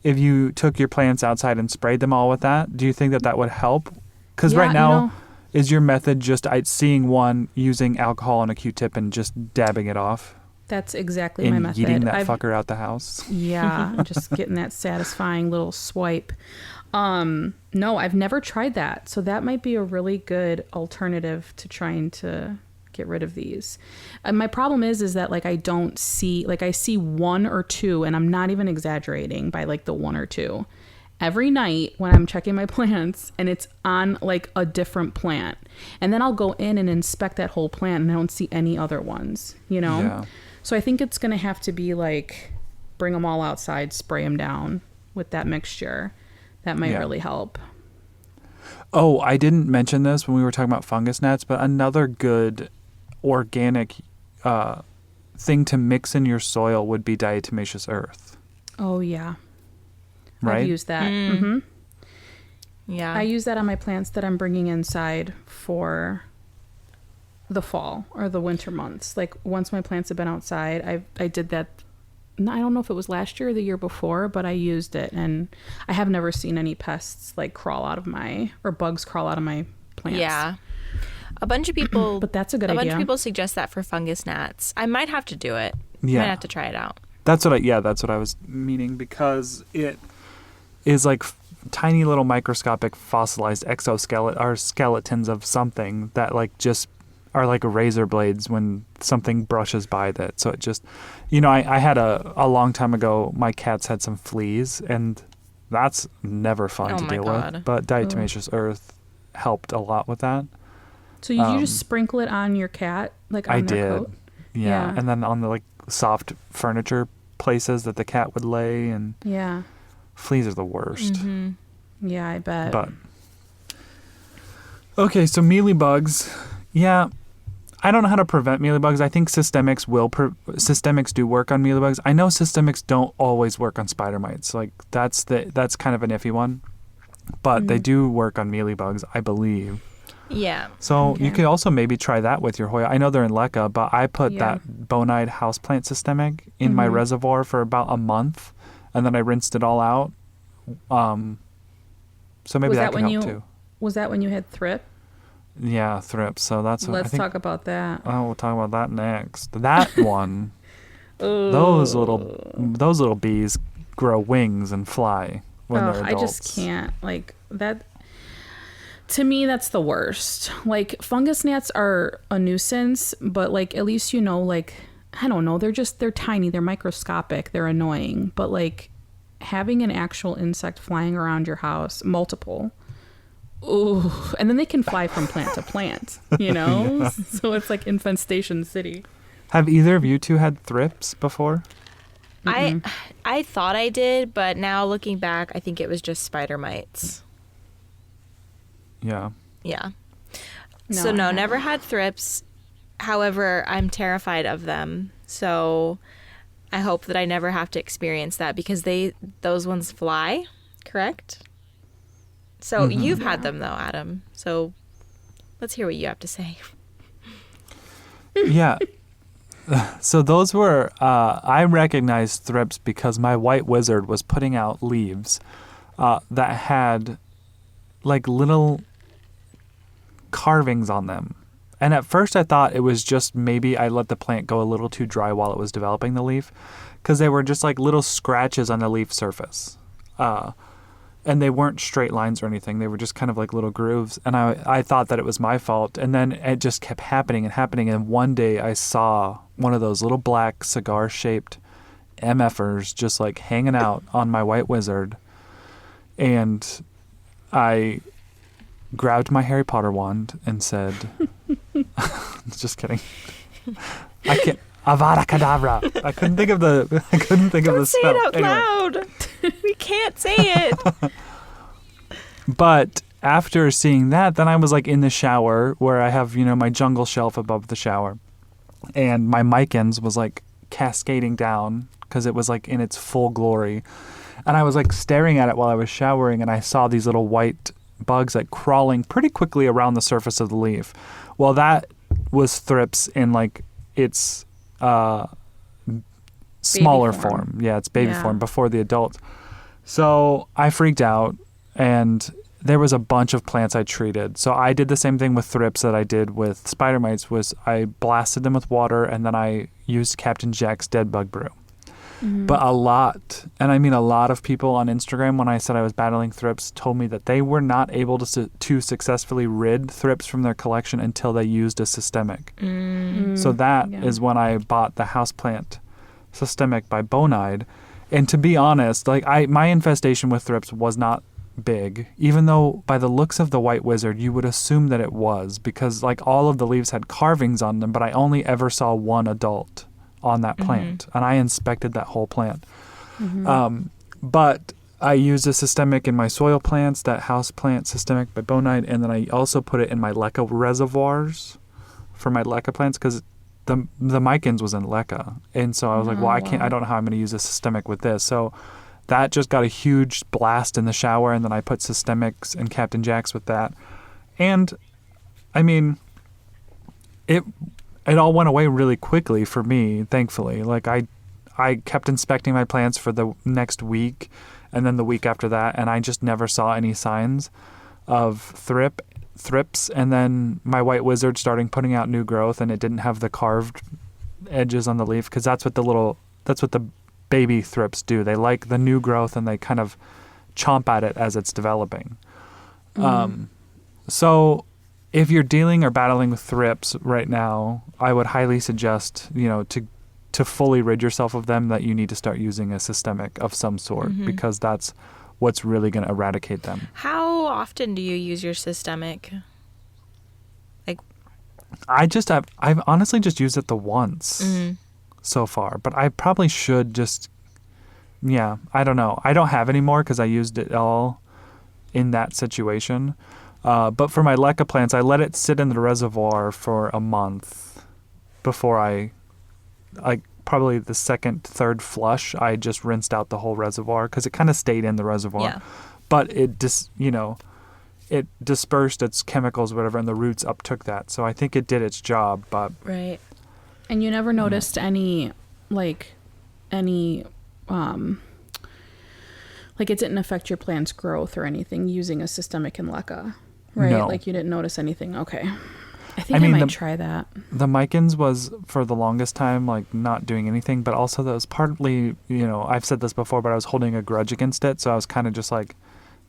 if you took your plants outside and sprayed them all with that, do you think that would help? Because right now, is your method just seeing one using alcohol on a Q-tip and just dabbing it off? That's exactly my method. Eating that fucker out the house? Yeah, just getting that satisfying little swipe. No, I've never tried that. So that might be a really good alternative to trying to get rid of these. My problem is that, like, I see 1 or 2, and I'm not even exaggerating by, like, the 1 or 2 every night when I'm checking my plants, and it's on, like, a different plant. And then I'll go in and inspect that whole plant, and I don't see any other ones, you know? Yeah. So I think it's going to have to be, like, bring them all outside, spray them down with that mixture. That might really help. Oh, I didn't mention this when we were talking about fungus gnats, but another good organic thing to mix in your soil would be diatomaceous earth. Oh, yeah. Right? I've used that. Mm-hmm. Yeah. I use that on my plants that I'm bringing inside for the fall or the winter months. Like, once my plants have been outside, I did that. I don't know if it was last year or the year before, but I used it, and I have never seen any pests, like, bugs crawl out of my plants. Yeah. A bunch of people, but that's a good idea. A bunch of people suggest that for fungus gnats. I might have to do it. Yeah. I might have to try it out. That's what I was meaning, because it is like tiny little microscopic fossilized exoskeleton or skeletons of something that, like, just are like razor blades when something brushes by that. So it just, you know, I had a long time ago, my cats had some fleas, and that's never fun to deal with. But diatomaceous earth helped a lot with that. So you just sprinkle it on your cat, like on their coat? Yeah. And then on the, like, soft furniture places that the cat would lay, and fleas are the worst. Mm-hmm. Yeah, I bet. But okay, so mealybugs. Yeah, I don't know how to prevent mealybugs. I think systemics systemics do work on mealybugs. I know systemics don't always work on spider mites. Like, that's kind of an iffy one, but they do work on mealybugs, I believe. Yeah. So you could also maybe try that with your Hoya. I know they're in LECA, but I put that bonide houseplant systemic in my reservoir for about a month, and then I rinsed it all out. So maybe that can help too. Was that when you had thrip? Yeah, thrip. So that's what Let's talk about that. Oh, we'll talk about that next. That one. those little bees grow wings and fly when they're adults. I just can't, like, that. To me, that's the worst. Like, fungus gnats are a nuisance, but like, at least, you know, like, I don't know, they're tiny, they're microscopic, they're annoying, but like having an actual insect flying around your house, multiple, ooh, and then they can fly from plant to plant, you know? Yeah. So it's like infestation city. Have either of you two had thrips before? I thought I did, but now looking back, I think it was just spider mites. Yeah. Yeah. So no, never had thrips. However, I'm terrified of them. So I hope that I never have to experience that because those ones fly, correct? So you've had them though, Adam. So let's hear what you have to say. Yeah. So those were, I recognized thrips because my white wizard was putting out leaves that had like little carvings on them. And at first I thought it was just maybe I let the plant go a little too dry while it was developing the leaf, because they were just like little scratches on the leaf surface. And they weren't straight lines or anything. They were just kind of like little grooves. And I thought that it was my fault. And then it just kept happening and happening. And one day I saw one of those little black cigar-shaped MFers just like hanging out on my white wizard. And I grabbed my Harry Potter wand and said, just kidding. I can't. Avada Kedavra. I couldn't think of the Don't say spell. it out loud. We can't say it. But after seeing that, then I was like in the shower where I have, you know, my jungle shelf above the shower, and my micans was like cascading down because it was like in its full glory, and I was like staring at it while I was showering, and I saw these little white bugs like crawling pretty quickly around the surface of the leaf. Well, that was thrips in like its smaller form. Yeah, it's baby form before the adult. So I freaked out, and there was a bunch of plants I treated. So I did the same thing with thrips that I did with spider mites. Was I blasted them with water, and then I used Captain Jack's Dead Bug Brew. But a lot of people on Instagram, when I said I was battling thrips, told me that they were not able to successfully rid thrips from their collection until they used a systemic. So that is when I bought the houseplant systemic by Bonide. And to be honest, like my infestation with thrips was not big, even though by the looks of the white wizard, you would assume that it was, because like all of the leaves had carvings on them, but I only ever saw one adult on that plant, and I inspected that whole plant. But I used a systemic in my soil plants, that house plant systemic by Bonide, and then I also put it in my leca reservoirs for my leca plants, because the micans was in leca, and so I was like, well, I don't know how I'm going to use a systemic with this. So that just got a huge blast in the shower, and then I put systemics and Captain Jacks with that, and I mean, it all went away really quickly for me, thankfully. Like I kept inspecting my plants for the next week, and then the week after that, and I just never saw any signs of thrips. And then my white wizard starting putting out new growth, and it didn't have the carved edges on the leaf, because that's what the baby thrips do. They like the new growth, and they kind of chomp at it as it's developing. So if you're dealing or battling with thrips right now, I would highly suggest, you know, to fully rid yourself of them, that you need to start using a systemic of some sort, because that's what's really going to eradicate them. How often do you use your systemic? Like, I've honestly just used it the once so far, but I probably should just, I don't know. I don't have any more because I used it all in that situation. But for my leca plants, I let it sit in the reservoir for a month before I probably the second, third flush, I just rinsed out the whole reservoir, because it kind of stayed in the reservoir. Yeah. But it it dispersed its chemicals, whatever, and the roots uptook that. So I think it did its job. But right. And you never noticed any it didn't affect your plant's growth or anything using a systemic in leca, right? No. Like you didn't notice anything. Okay. think I might try that. The Mykins was for the longest time like not doing anything, but also that was partly, I've said this before, but I was holding a grudge against it, so I was kind of just like,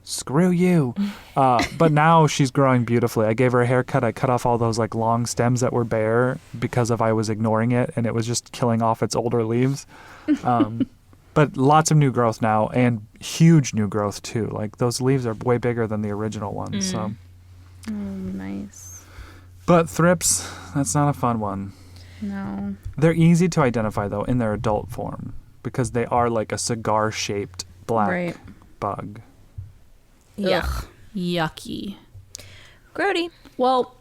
screw you. But now she's growing beautifully. I gave her a haircut. I cut off all those like long stems that were bare because I was ignoring it, and it was just killing off its older leaves. But lots of new growth now, and huge new growth too. Like those leaves are way bigger than the original ones. So. Oh, nice. But thrips, that's not a fun one. No. They're easy to identify, though, in their adult form because they are like a cigar-shaped black bug. Yeah. Ugh, yucky. Grody. Well,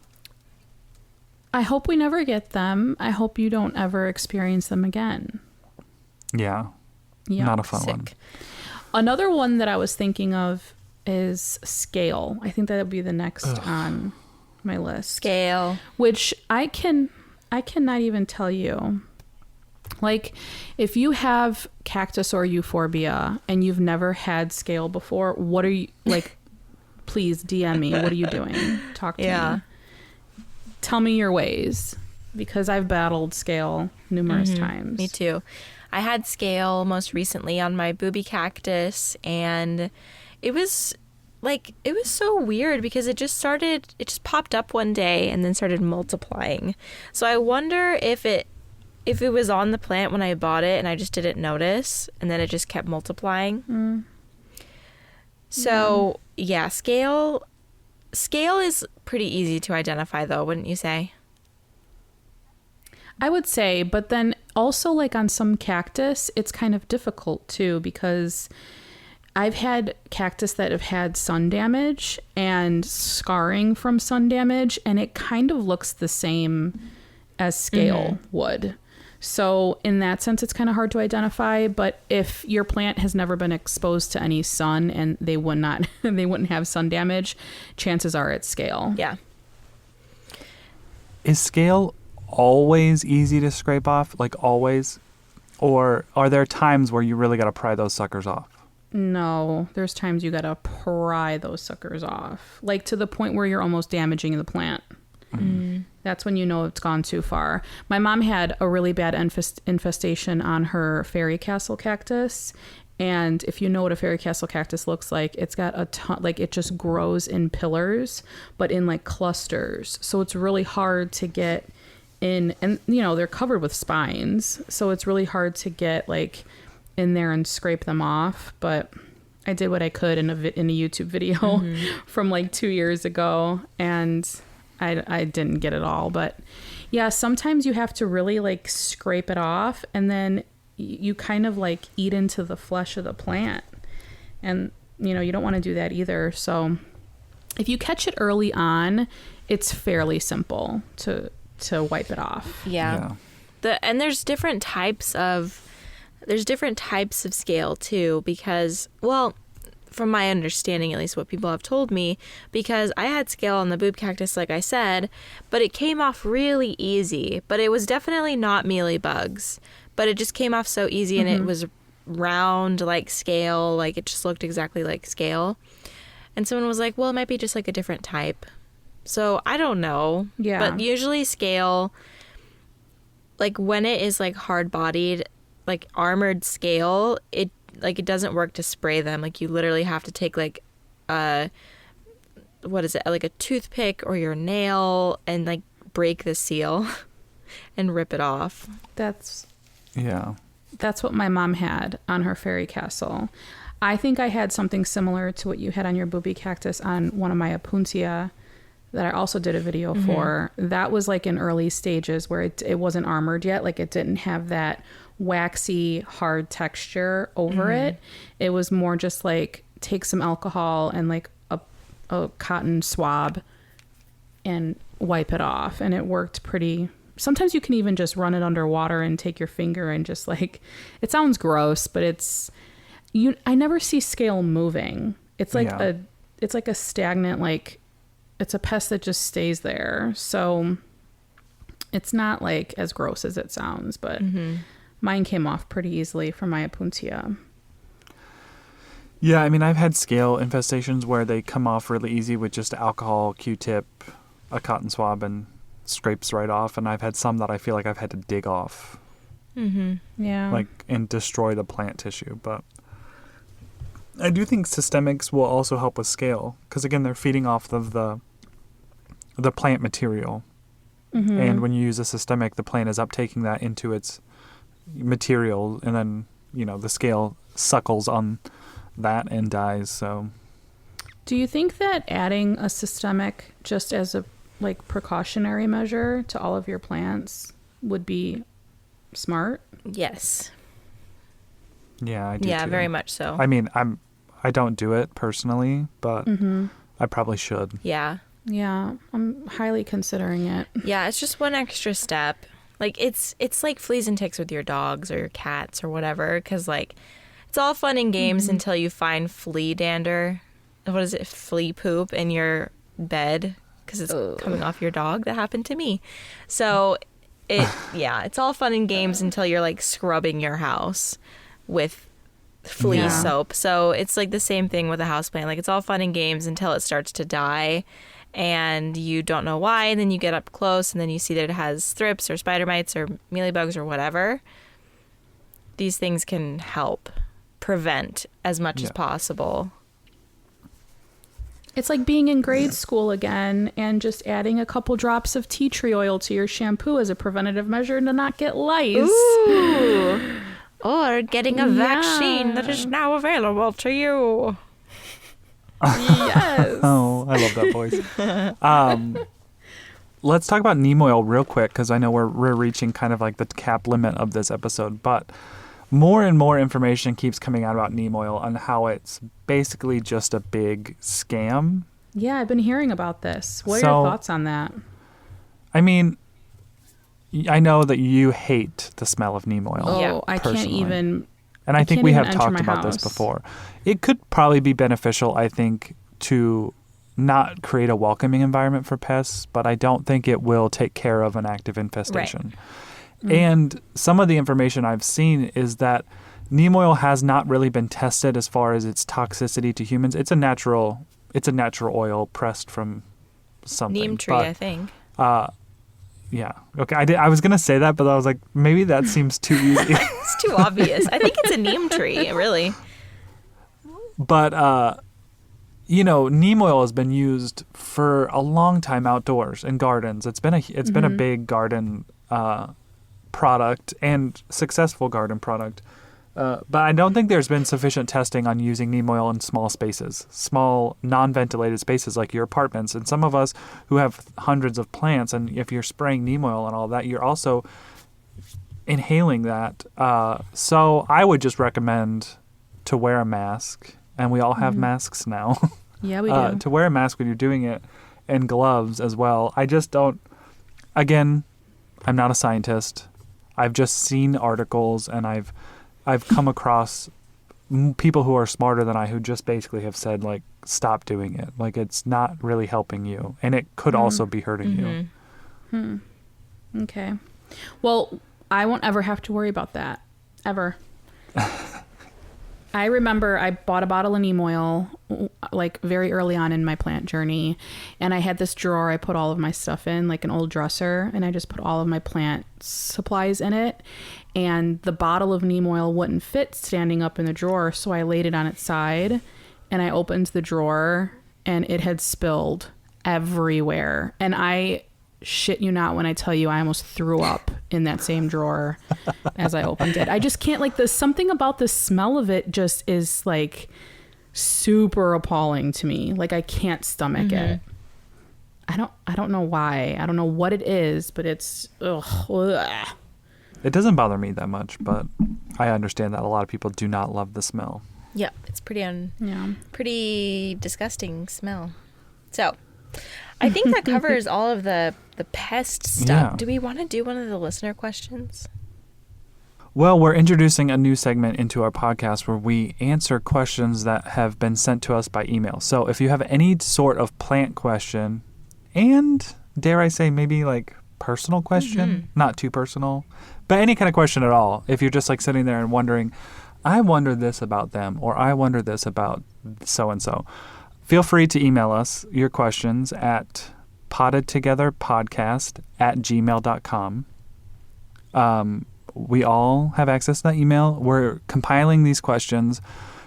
I hope we never get them. I hope you don't ever experience them again. Yeah. Not a fun one. Another one that I was thinking of is scale. I think that would be the next on my list. Scale. Which I cannot even tell you. Like, if you have cactus or euphorbia and you've never had scale before, what are you, like, please DM me. What are you doing? Talk to me. Tell me your ways, because I've battled scale numerous times. Me too. I had scale most recently on my booby cactus, and it was so weird because it just popped up one day and then started multiplying. So I wonder if it was on the plant when I bought it and I just didn't notice, and then it just kept multiplying. So yeah, scale is pretty easy to identify though, wouldn't you say? I would say, but then also like on some cactus, it's kind of difficult too, because I've had cactus that have had sun damage and scarring from sun damage, and it kind of looks the same as scale would. So in that sense, it's kind of hard to identify. But if your plant has never been exposed to any sun and they wouldn't have sun damage, chances are it's scale. Yeah. Is scale always easy to scrape off? Like always? Or are there times where you really got to pry those suckers off? No, there's times you got to pry those suckers off. Like to the point where you're almost damaging the plant. That's when you know it's gone too far. My mom had a really bad infestation on her fairy castle cactus. And if you know what a fairy castle cactus looks like, it's got a ton, like it just grows in pillars, but in like clusters. So it's really hard to get in, and they're covered with spines. So it's really hard to get like in there and scrape them off. But I did what I could in a YouTube video from like 2 years ago, and I didn't get it all. But yeah, sometimes you have to really like scrape it off, and then you kind of like eat into the flesh of the plant, and you don't want to do that either. So if you catch it early on, it's fairly simple to wipe it off. Yeah. And there's different types of scale too, because, well, from my understanding, at least what people have told me, because I had scale on the boob cactus, like I said, but it came off really easy. But it was definitely not mealybugs, but it just came off so easy, and it was round like scale, like it just looked exactly like scale. And someone was like, well, it might be just like a different type. So I don't know. Yeah. But usually scale, like when it is like hard bodied, like armored scale, it doesn't work to spray them. Like you literally have to take like what is it, like a toothpick or your nail and like break the seal and rip it off. That's what my mom had on her fairy castle. I think I had something similar to what you had on your booby cactus on one of my Opuntia that I also did a video for. That was like in early stages where it wasn't armored yet. Like it didn't have that waxy hard texture over it. It was more just like take some alcohol and like a cotton swab and wipe it off, and it worked pretty. Sometimes you can even just run it underwater and take your finger and just like, it sounds gross, but I never see scale moving. It's like it's like a stagnant, like it's a pest that just stays there. So it's not like as gross as it sounds, but mine came off pretty easily from my Opuntia. Yeah, I mean, I've had scale infestations where they come off really easy with just alcohol, Q-tip, a cotton swab, and scrapes right off, and I've had some that I feel like I've had to dig off. Yeah. Like, and destroy the plant tissue. But I do think systemics will also help with scale, because again, they're feeding off of the plant material. And when you use a systemic, the plant is uptaking that into its material, and then, the scale suckles on that and dies. So do you think that adding a systemic just as a precautionary measure to all of your plants would be smart? Yes. Yeah, I do Yeah, too. very much so. I mean, I don't do it personally, but I probably should. Yeah. Yeah, I'm highly considering it. Yeah, it's just one extra step. Like, it's like fleas and ticks with your dogs or your cats or whatever, because, it's all fun and games until you find flea dander. What is it? Flea poop in your bed because it's coming off your dog. That happened to me. So, it's all fun and games until you're, scrubbing your house with flea soap. So, it's, the same thing with a houseplant. It's all fun and games until it starts to die. And you don't know why, and then you get up close, and then you see that it has thrips or spider mites or mealybugs or whatever. These things can help prevent as much as possible. It's like being in grade school again and just adding a couple drops of tea tree oil to your shampoo as a preventative measure to not get lice. Ooh. Or getting a vaccine that is now available to you. Yes. Oh, I love that voice. Let's talk about neem oil real quick, because I know we're reaching kind of the cap limit of this episode, but more and more information keeps coming out about neem oil and how it's basically just a big scam. Yeah, I've been hearing about this. What are your thoughts on that? I mean, I know that you hate the smell of neem oil. Oh, Yeah, I can't even... And I think we have talked my about this house. before. It could probably be beneficial, I think, to not create a welcoming environment for pests, but I don't think it will take care of an active infestation. Right. And some of the information I've seen is that neem oil has not really been tested as far as its toxicity to humans. It's a natural oil pressed from something. Neem tree, I think. Yeah. Okay. I was gonna say that, but I was like, maybe that seems too easy. It's too obvious. I think it's a neem tree, really. But neem oil has been used for a long time outdoors in gardens. It's been a big garden product and successful garden product. But I don't think there's been sufficient testing on using neem oil in small spaces, small non-ventilated spaces like your apartments. And some of us who have hundreds of plants, and if you're spraying neem oil and all that, you're also inhaling that. So I would just recommend to wear a mask, and we all have masks now. Yeah, we do. To wear a mask when you're doing it, and gloves as well. I just don't. Again, I'm not a scientist. I've just seen articles, and I've come across people who are smarter than I who just basically have said, stop doing it. It's not really helping you. And it could also be hurting you. Okay. Well, I won't ever have to worry about that. Ever. I remember I bought a bottle of neem oil very early on in my plant journey, and I had this drawer I put all of my stuff in, an old dresser, and I just put all of my plant supplies in it, and the bottle of neem oil wouldn't fit standing up in the drawer, so I laid it on its side, and I opened the drawer, and it had spilled everywhere, and I shit you not when I tell you I almost threw up in that same drawer as I opened it. I just can't, there's something about the smell of it just is super appalling to me. I can't stomach it. I don't know why. I don't know what it is, but it's ugh. It doesn't bother me that much, but I understand that a lot of people do not love the smell. Yeah, it's pretty disgusting smell. So, I think that covers all of the pest stuff. Yeah. Do we want to do one of the listener questions? Well, we're introducing a new segment into our podcast where we answer questions that have been sent to us by email. So if you have any sort of plant question, and dare I say maybe personal question, not too personal, but any kind of question at all, if you're just sitting there and wondering, I wonder this about them, or I wonder this about so-and-so, feel free to email us your questions at pottedtogetherpodcast@gmail.com. We all have access to that email. We're compiling these questions.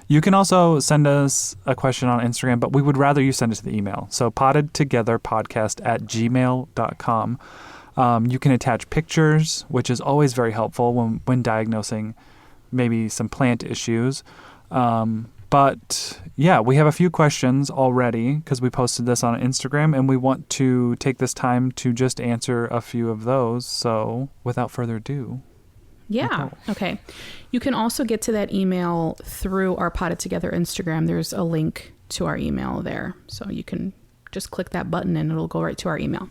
You can also send us a question on Instagram, but we would rather you send it to the email. So pottedtogetherpodcast@gmail.com. You can attach pictures, which is always very helpful when diagnosing maybe some plant issues. But yeah, we have a few questions already because we posted this on Instagram, and we want to take this time to just answer a few of those. So without further ado. Yeah. Nicole. Okay. You can also get to that email through our Potted Together Instagram. There's a link to our email there. So you can just click that button and it'll go right to our email.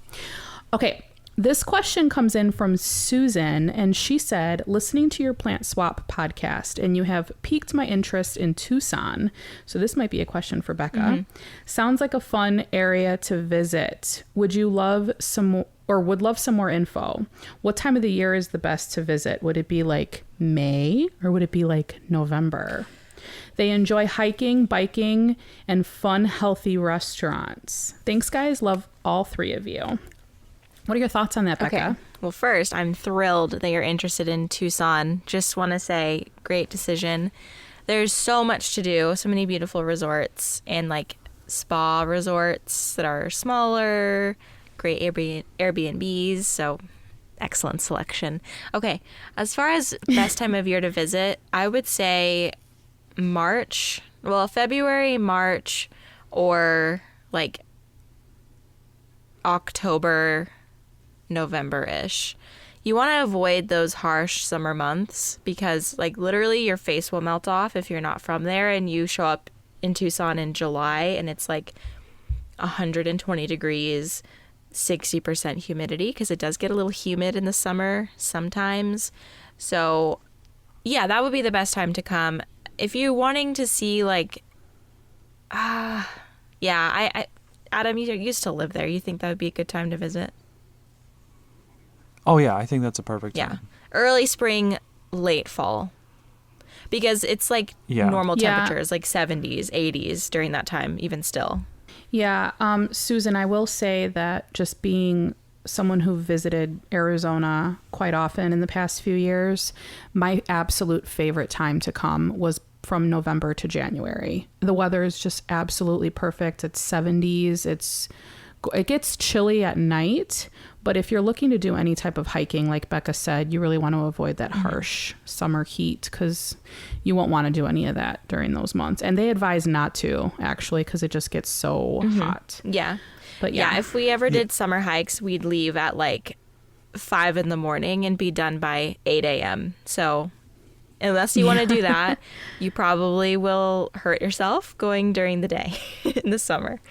Okay. This question comes in from Susan, and she said, listening to your Plant Swap podcast, and you have piqued my interest in Tucson. So this might be a question for Becca. Mm-hmm. Sounds like a fun area to visit. Would love some more info? What time of the year is the best to visit? Would it be like May or would it be like November? They enjoy hiking, biking, and fun, healthy restaurants. Thanks, guys. Love all three of you. What are your thoughts on that, Becca? Okay. Well, first, I'm thrilled that you're interested in Tucson. Just want to say, great decision. There's so much to do, so many beautiful resorts and like spa resorts that are smaller, great Airbnbs, so excellent selection. Okay, as far as best time of year to visit, I would say March, February, March, or like October, November-ish. You want to avoid those harsh summer months because like literally your face will melt off if you're not from there and you show up in Tucson in July and it's like 120 degrees, 60% humidity because it does get a little humid in the summer sometimes. So yeah, that would be the best time to come. If you're wanting to see like, I Adam, you used to live there. You think that would be a good time to visit? Oh, yeah. I think that's a perfect time. Yeah. Early spring, late fall. Because it's like normal temperatures, like 70s, 80s during that time, even still. Yeah. Susan, I will say that just being someone who visited Arizona quite often in the past few years, my absolute favorite time to come was from November to January. The weather is just absolutely perfect. It's 70s. It gets chilly at night, but if you're looking to do any type of hiking, like Becca said, you really want to avoid that harsh summer heat because you won't want to do any of that during those months. And they advise not to, actually, because it just gets so hot. Yeah. But yeah, if we ever did summer hikes, we'd leave at like 5 a.m. and be done by 8 a.m. So unless you want to do that, you probably will hurt yourself going during the day in the summer.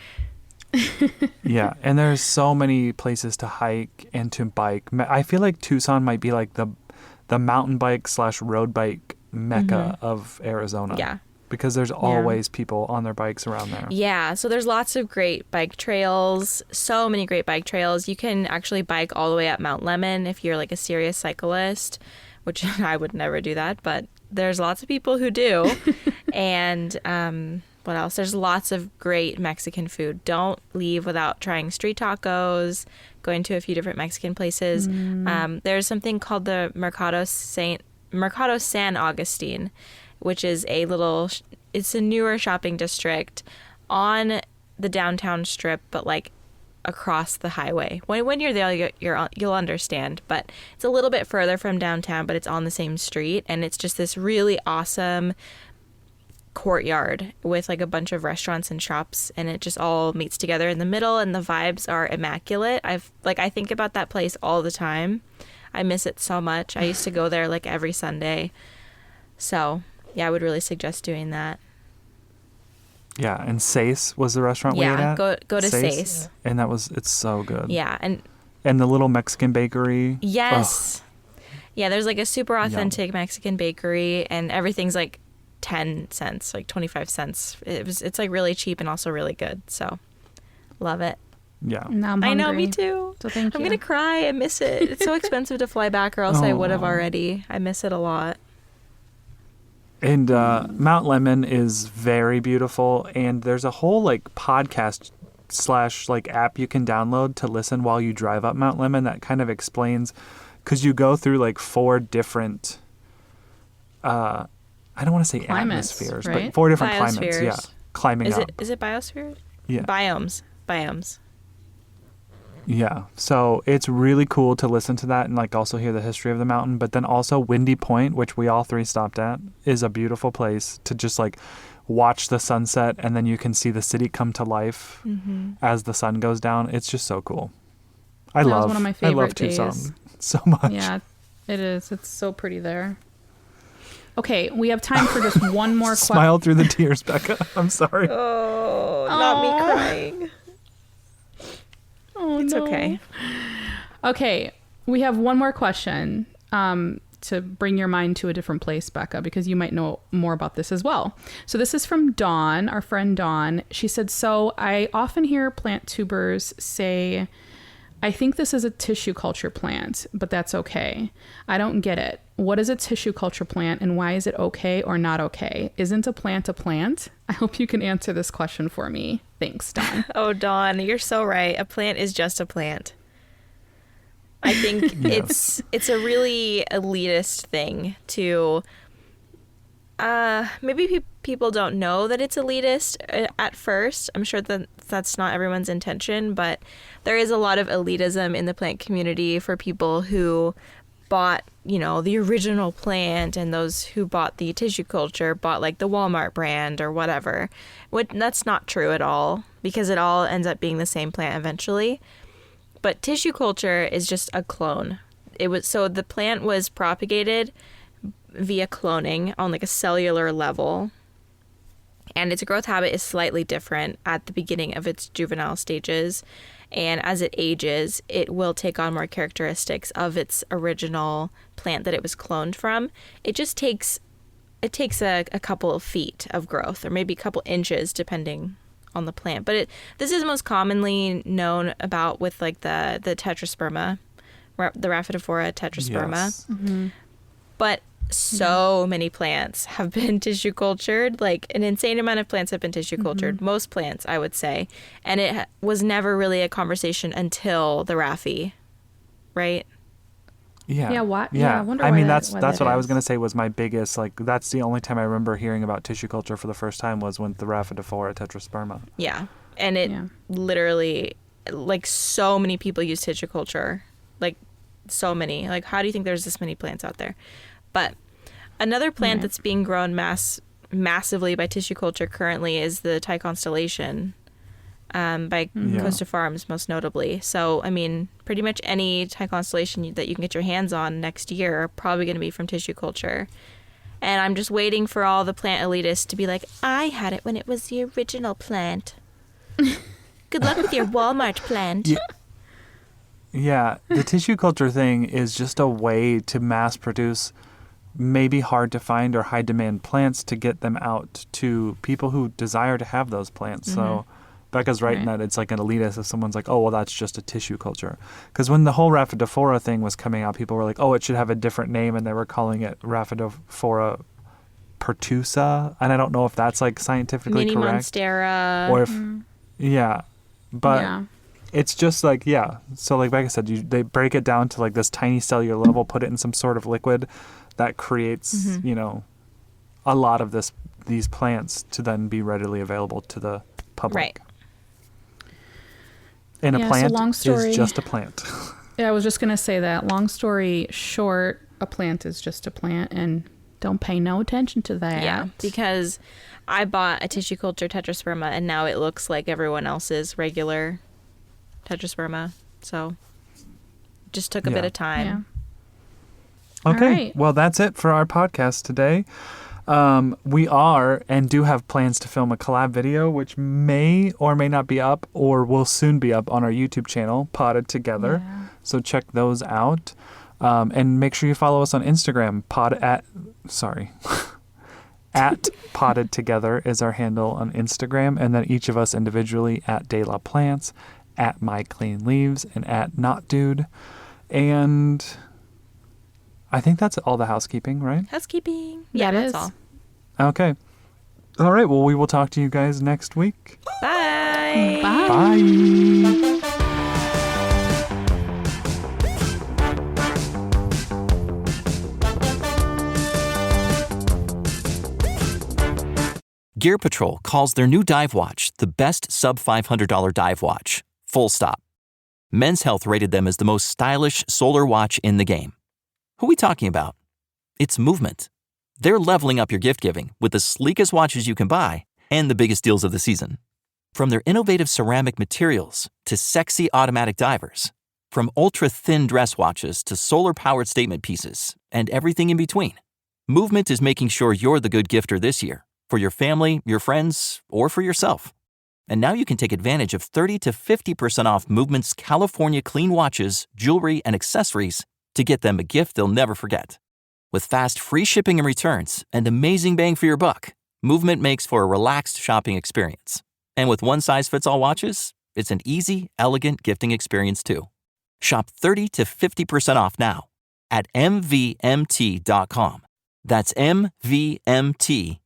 Yeah, and there's so many places to hike and to bike. I feel like Tucson might be like the mountain bike / road bike mecca of Arizona. Yeah. Because there's always people on their bikes around there. Yeah, so there's lots of great bike trails, so many great bike trails. You can actually bike all the way up Mount Lemmon if you're like a serious cyclist, which I would never do that, but there's lots of people who do. And what else? There's lots of great Mexican food. Don't leave without trying street tacos, going to a few different Mexican places. There's something called the Mercado San Agustin, which is it's a newer shopping district on the downtown strip, but like across the highway. When you're there, you'll understand, but it's a little bit further from downtown, but it's on the same street, and it's just this really awesome courtyard with like a bunch of restaurants and shops, and it just all meets together in the middle, and the vibes are immaculate. I think about that place all the time. I miss it so much. I used to go there like every Sunday. So yeah, I would really suggest doing that. Yeah, and Sace was the restaurant we ate at. Yeah, go to Sace. And it's so good. Yeah, and the little Mexican bakery. Yes. Ugh. Yeah, there's like a super authentic Mexican bakery, and everything's like 10 cents, like 25 cents. It's like really cheap and also really good. So love it. Yeah. Now I'm hungry. I know, me too. So thank you. I'm going to cry. I miss it. It's so expensive to fly back, or else I would have already. I miss it a lot. And Mount Lemmon is very beautiful, and there's a whole like podcast / like app you can download to listen while you drive up Mount Lemmon that kind of explains, because you go through like 4 different I don't want to say climates, atmospheres, right? but 4 different climates. Biospheres. Yeah, climbing up. Is it biosphere? Yeah. Biomes. Yeah. So it's really cool to listen to that and like also hear the history of the mountain. But then also Windy Point, which we all 3 stopped at, is a beautiful place to just like watch the sunset, and then you can see the city come to life as the sun goes down. It's just so cool. That was one of my favorite Tucson days. so much. Yeah, it is. It's so pretty there. Okay, we have time for just one more question. Smile through the tears, Becca. I'm sorry. Oh, not me crying. Oh, It's no. okay. Okay, we have one more question to bring your mind to a different place, Becca, because you might know more about this as well. So this is from Dawn, our friend Dawn. She said, so I often hear plant tubers say, I think this is a tissue culture plant, but that's okay. I don't get it. What is a tissue culture plant and why is it okay or not okay? Isn't a plant a plant? I hope you can answer this question for me. Thanks, Dawn. Oh, Dawn, you're so right. A plant is just a plant. I think Yes. it's a really elitist thing to maybe people don't know that it's elitist at first. I'm sure that that's not everyone's intention, but there is a lot of elitism in the plant community for people who bought, the original plant, and those who bought the tissue culture bought like the Walmart brand or whatever. That's not true at all, because it all ends up being the same plant eventually. But tissue culture is just a clone. So the plant was propagated via cloning on like a cellular level, and its growth habit is slightly different at the beginning of its juvenile stages, and as it ages it will take on more characteristics of its original plant that it was cloned from. It takes a couple of feet of growth, or maybe a couple inches depending on the plant, but this is most commonly known about with like the tetrasperma, the Rhaphidophora tetrasperma. Yes. But so many plants have been tissue cultured. Like an insane amount of plants have been tissue cultured. Most plants, I would say. And it was never really a conversation until the Raffi, right? Yeah. Yeah, why- Yeah. yeah, I wonder I why mean, that- that's why what that I was is. going to say was my biggest, like, that's the only time I remember hearing about tissue culture for the first time was when the Rhaphidophora tetrasperma. Yeah. And it Yeah. literally, like, so many people use tissue culture. Like, so many. Like, how do you think there's this many plants out there? But another plant Right. that's being grown massively by tissue culture currently is the Thai constellation, by Yeah. Costa Farms most notably. So, I mean, pretty much any Thai constellation that you can get your hands on next year are probably going to be from tissue culture. And I'm just waiting for all the plant elitists to be like, I had it when it was the original plant. Good luck with your Walmart plant. Yeah. Yeah, the tissue culture thing is just a way to mass produce maybe hard to find or high demand plants to get them out to people who desire to have those plants. So Becca's right in Right. that it's like an elitist if someone's like, oh, well, that's just a tissue culture. Because when the whole Rhaphidophora thing was coming out, people were like, oh, it should have a different name, and they were calling it Rhaphidophora pertusa. And I don't know if that's like scientifically Mini correct. Monstera. Or if, yeah. But yeah. it's just like, yeah. So like Becca said, they break it down to like this tiny cellular level, put it in some sort of liquid that creates, a lot of these plants to then be readily available to the public. Right. And Yeah, a so plant long story- is just a plant. Yeah, I was just going to say that. Long story short, a plant is just a plant, and don't pay no attention to that. Yeah, because I bought a tissue culture tetrasperma, and now it looks like everyone else's regular tetrasperma. So just took a bit Yeah. of time. Yeah. Okay. right. Well, that's it for our podcast today. We are and do have plans to film a collab video, which may or may not be up or will soon be up on our YouTube channel, Potted Together. Yeah. So check those out. And make sure you follow us on Instagram. At Potted Together is our handle on Instagram. And then each of us individually at De La Plants, at My Clean Leaves, and at Not Dude. And I think that's all the housekeeping, right? Housekeeping. That Yeah, that's is. all. Okay. All right. Well, we will talk to you guys next week. Bye. Bye. Bye. Gear Patrol calls their new dive watch the best sub-$500 dive watch. Full stop. Men's Health rated them as the most stylish solar watch in the game. Who are we talking about? It's Movement. They're leveling up your gift giving with the sleekest watches you can buy and the biggest deals of the season. From their innovative ceramic materials to sexy automatic divers, from ultra-thin dress watches to solar-powered statement pieces, and everything in between, Movement is making sure you're the good gifter this year for your family, your friends, or for yourself. And now you can take advantage of 30 to 50% off Movement's California clean watches, jewelry, and accessories to get them a gift they'll never forget. With fast, free shipping and returns and amazing bang for your buck, Movement makes for a relaxed shopping experience. And with one-size-fits-all watches, it's an easy, elegant gifting experience too. Shop 30 to 50% off now at mvmt.com. That's mvmt.com.